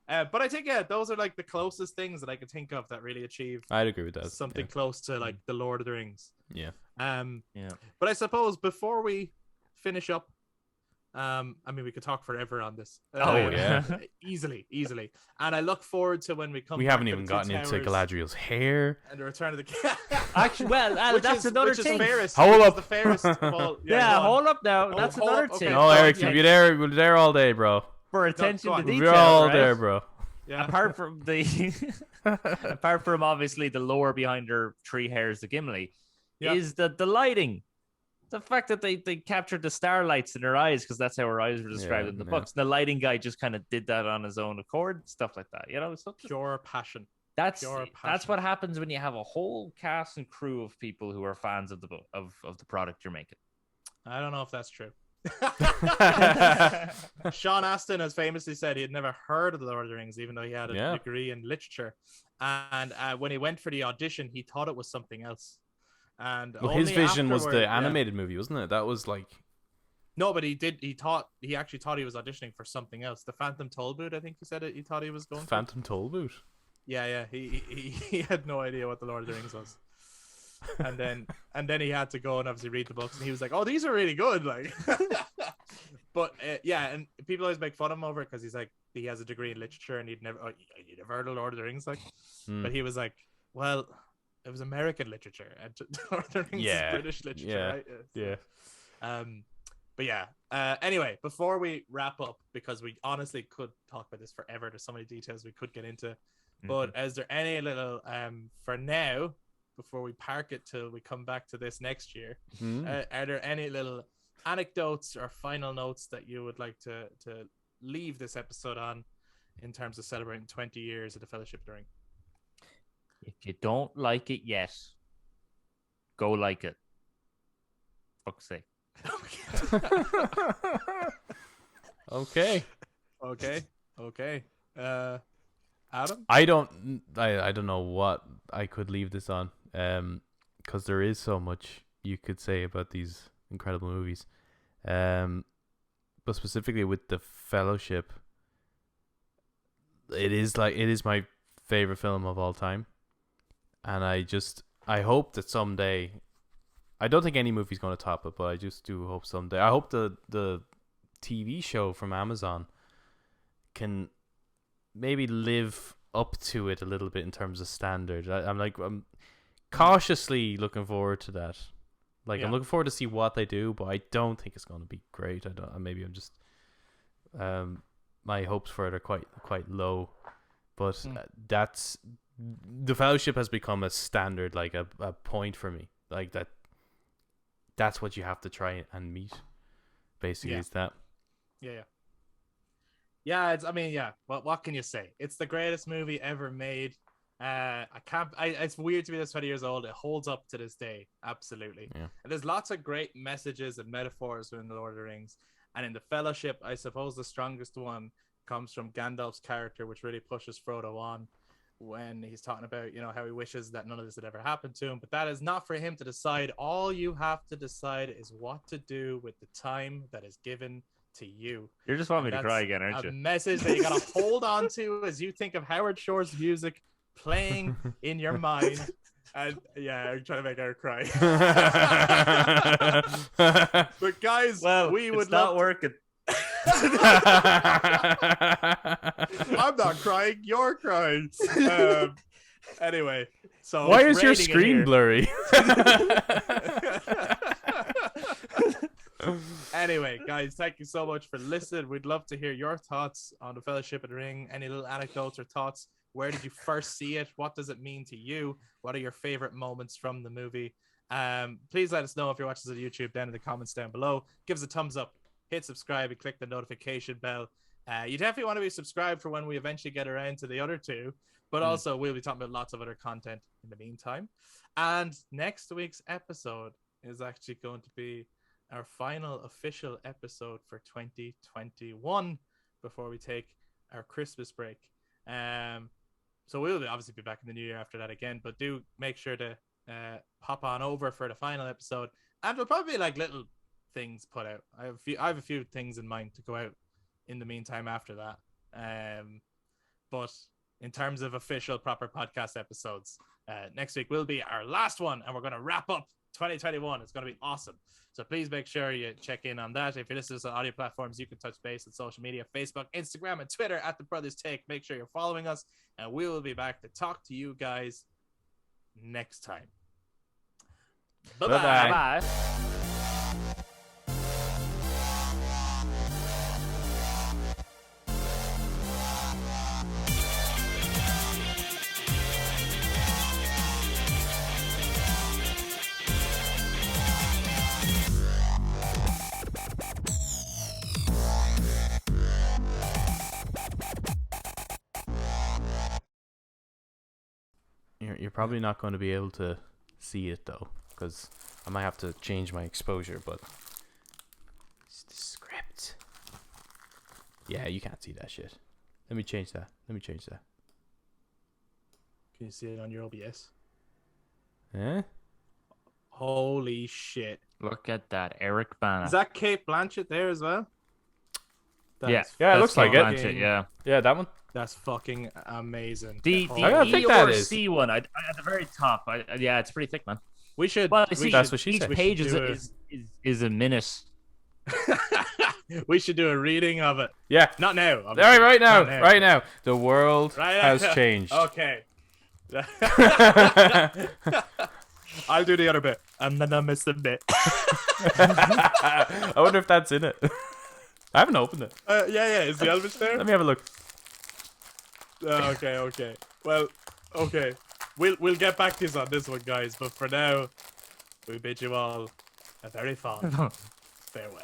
But I think, those are like the closest things that I could think of that really achieve. I'd agree with that. Something close to like the Lord of the Rings. Yeah. But I suppose before we finish up, I mean, we could talk forever on this. Easily. And I look forward to when we come. We haven't even gotten into Galadriel's hair and the return of the cat. Actually, that's another thing. Hold up. The fairest of all. Hold up now. That's another thing. No, Eric, you'll be there. We'll be there all day, bro. For attention to detail, we're all right? there, bro. Yeah. Apart from obviously the lore behind her three hairs, the Gimli, is the lighting. The fact that they captured the starlights in her eyes, because that's how her eyes were described in the books. The lighting guy just kind of did that on his own accord, stuff like that. So pure passion. That's what happens when you have a whole cast and crew of people who are fans of the book of the product you're making. I don't know if that's true. Sean Astin has famously said he had never heard of the Lord of the Rings, even though he had a degree in literature. And when he went for the audition, he thought it was something else. And his vision was the animated movie, wasn't it? That was like no, but he actually thought he was auditioning for something else. The Phantom Tollbooth, I think he said it. He thought he was going Phantom Tollbooth. Yeah. He had no idea what the Lord of the Rings was. And then he had to go and obviously read the books, and he was like, "Oh, these are really good." Like, but and people always make fun of him over it because he's like, he has a degree in literature and you'd never heard of Lord of the Rings, like. But he was like, "Well, it was American literature, and Lord of the Rings is British literature, right?" But anyway, before we wrap up, because we honestly could talk about this forever. There's so many details we could get into. But is there any little for now, before we park it till we come back to this next year, are there any little anecdotes or final notes that you would like to leave this episode on in terms of celebrating 20 years of the Fellowship of the Ring? If you don't like it yet, go like it. Fuck's sake. Okay. Okay. Adam? I don't know what I could leave this on. Because there is so much you could say about these incredible movies. But specifically with the Fellowship, it is my favorite film of all time. And I hope that someday, I don't think any movie's going to top it, but I just do hope someday. I hope the TV show from Amazon can maybe live up to it a little bit in terms of standard. I'm cautiously looking forward to that. Like, I'm looking forward to see what they do, but I don't think it's going to be great. Maybe I'm just my hopes for it are quite low. But that's the Fellowship has become a standard, like a point for me. Like that's what you have to try and meet. Basically, is that. Yeah, what can you say? It's the greatest movie ever made. It's weird to be this 20 years old. It holds up to this day, absolutely. Yeah. And there's lots of great messages and metaphors in the Lord of the Rings, and in the Fellowship, I suppose the strongest one comes from Gandalf's character, which really pushes Frodo on when he's talking about, how he wishes that none of this had ever happened to him. But that is not for him to decide. All you have to decide is what to do with the time that is given to you. You're just wanting me to cry again, aren't you? A message that you gotta hold on to as you think of Howard Shore's music playing in your mind. And I'm trying to make her cry. But guys, we would not working. I'm not crying, you're crying. Anyway, so why is your screen blurry? Anyway, guys, thank you so much for listening. We'd love to hear your thoughts on the Fellowship of the Ring. Any little anecdotes or thoughts? Where did you first see it? What does it mean to you? What are your favorite moments from the movie? Please let us know if you're watching us on YouTube down in the comments down below. Give us a thumbs up, hit subscribe, and click the notification bell. You definitely want to be subscribed for when we eventually get around to the other two, but also we'll be talking about lots of other content in the meantime. And next week's episode is actually going to be our final official episode for 2021 before we take our Christmas break. So we'll obviously be back in the new year after that again, but do make sure to pop on over for the final episode, and we'll probably like little things put out. I have a few things in mind to go out in the meantime after that. But in terms of official proper podcast episodes, next week will be our last one, and we're going to wrap up 2021. It's going to be awesome. So please make sure you check in on that. If you're listening to us on audio platforms, you can touch base on social media, Facebook, Instagram, and Twitter at The Brothers Take. Make sure you're following us, and we will be back to talk to you guys next time. Bye-bye. Bye. You're probably not going to be able to see it though, because I might have to change my exposure, but it's the script. Yeah, you can't see that shit. Let me change that. Can you see it on your OBS? Eh? Holy shit. Look at that, Eric Bana. Is that Kate Blanchett there as well? Yeah, it looks like it. Blanchett, yeah, that one. That's fucking amazing. The I think E that or is. C one, at the very top. Yeah, it's pretty thick, man. We should. Well, that's what she each said. page is a minute. We should do a reading of it. Yeah. Not now. All right now. The world has changed. Okay. I'll do the other bit. And then I miss the bit. I wonder if that's in it. I haven't opened it. Yeah. Is the Elvish there? Let me have a look. Okay. Well, okay. We'll get back to you on this one, guys. But for now, we bid you all a very fond Farewell.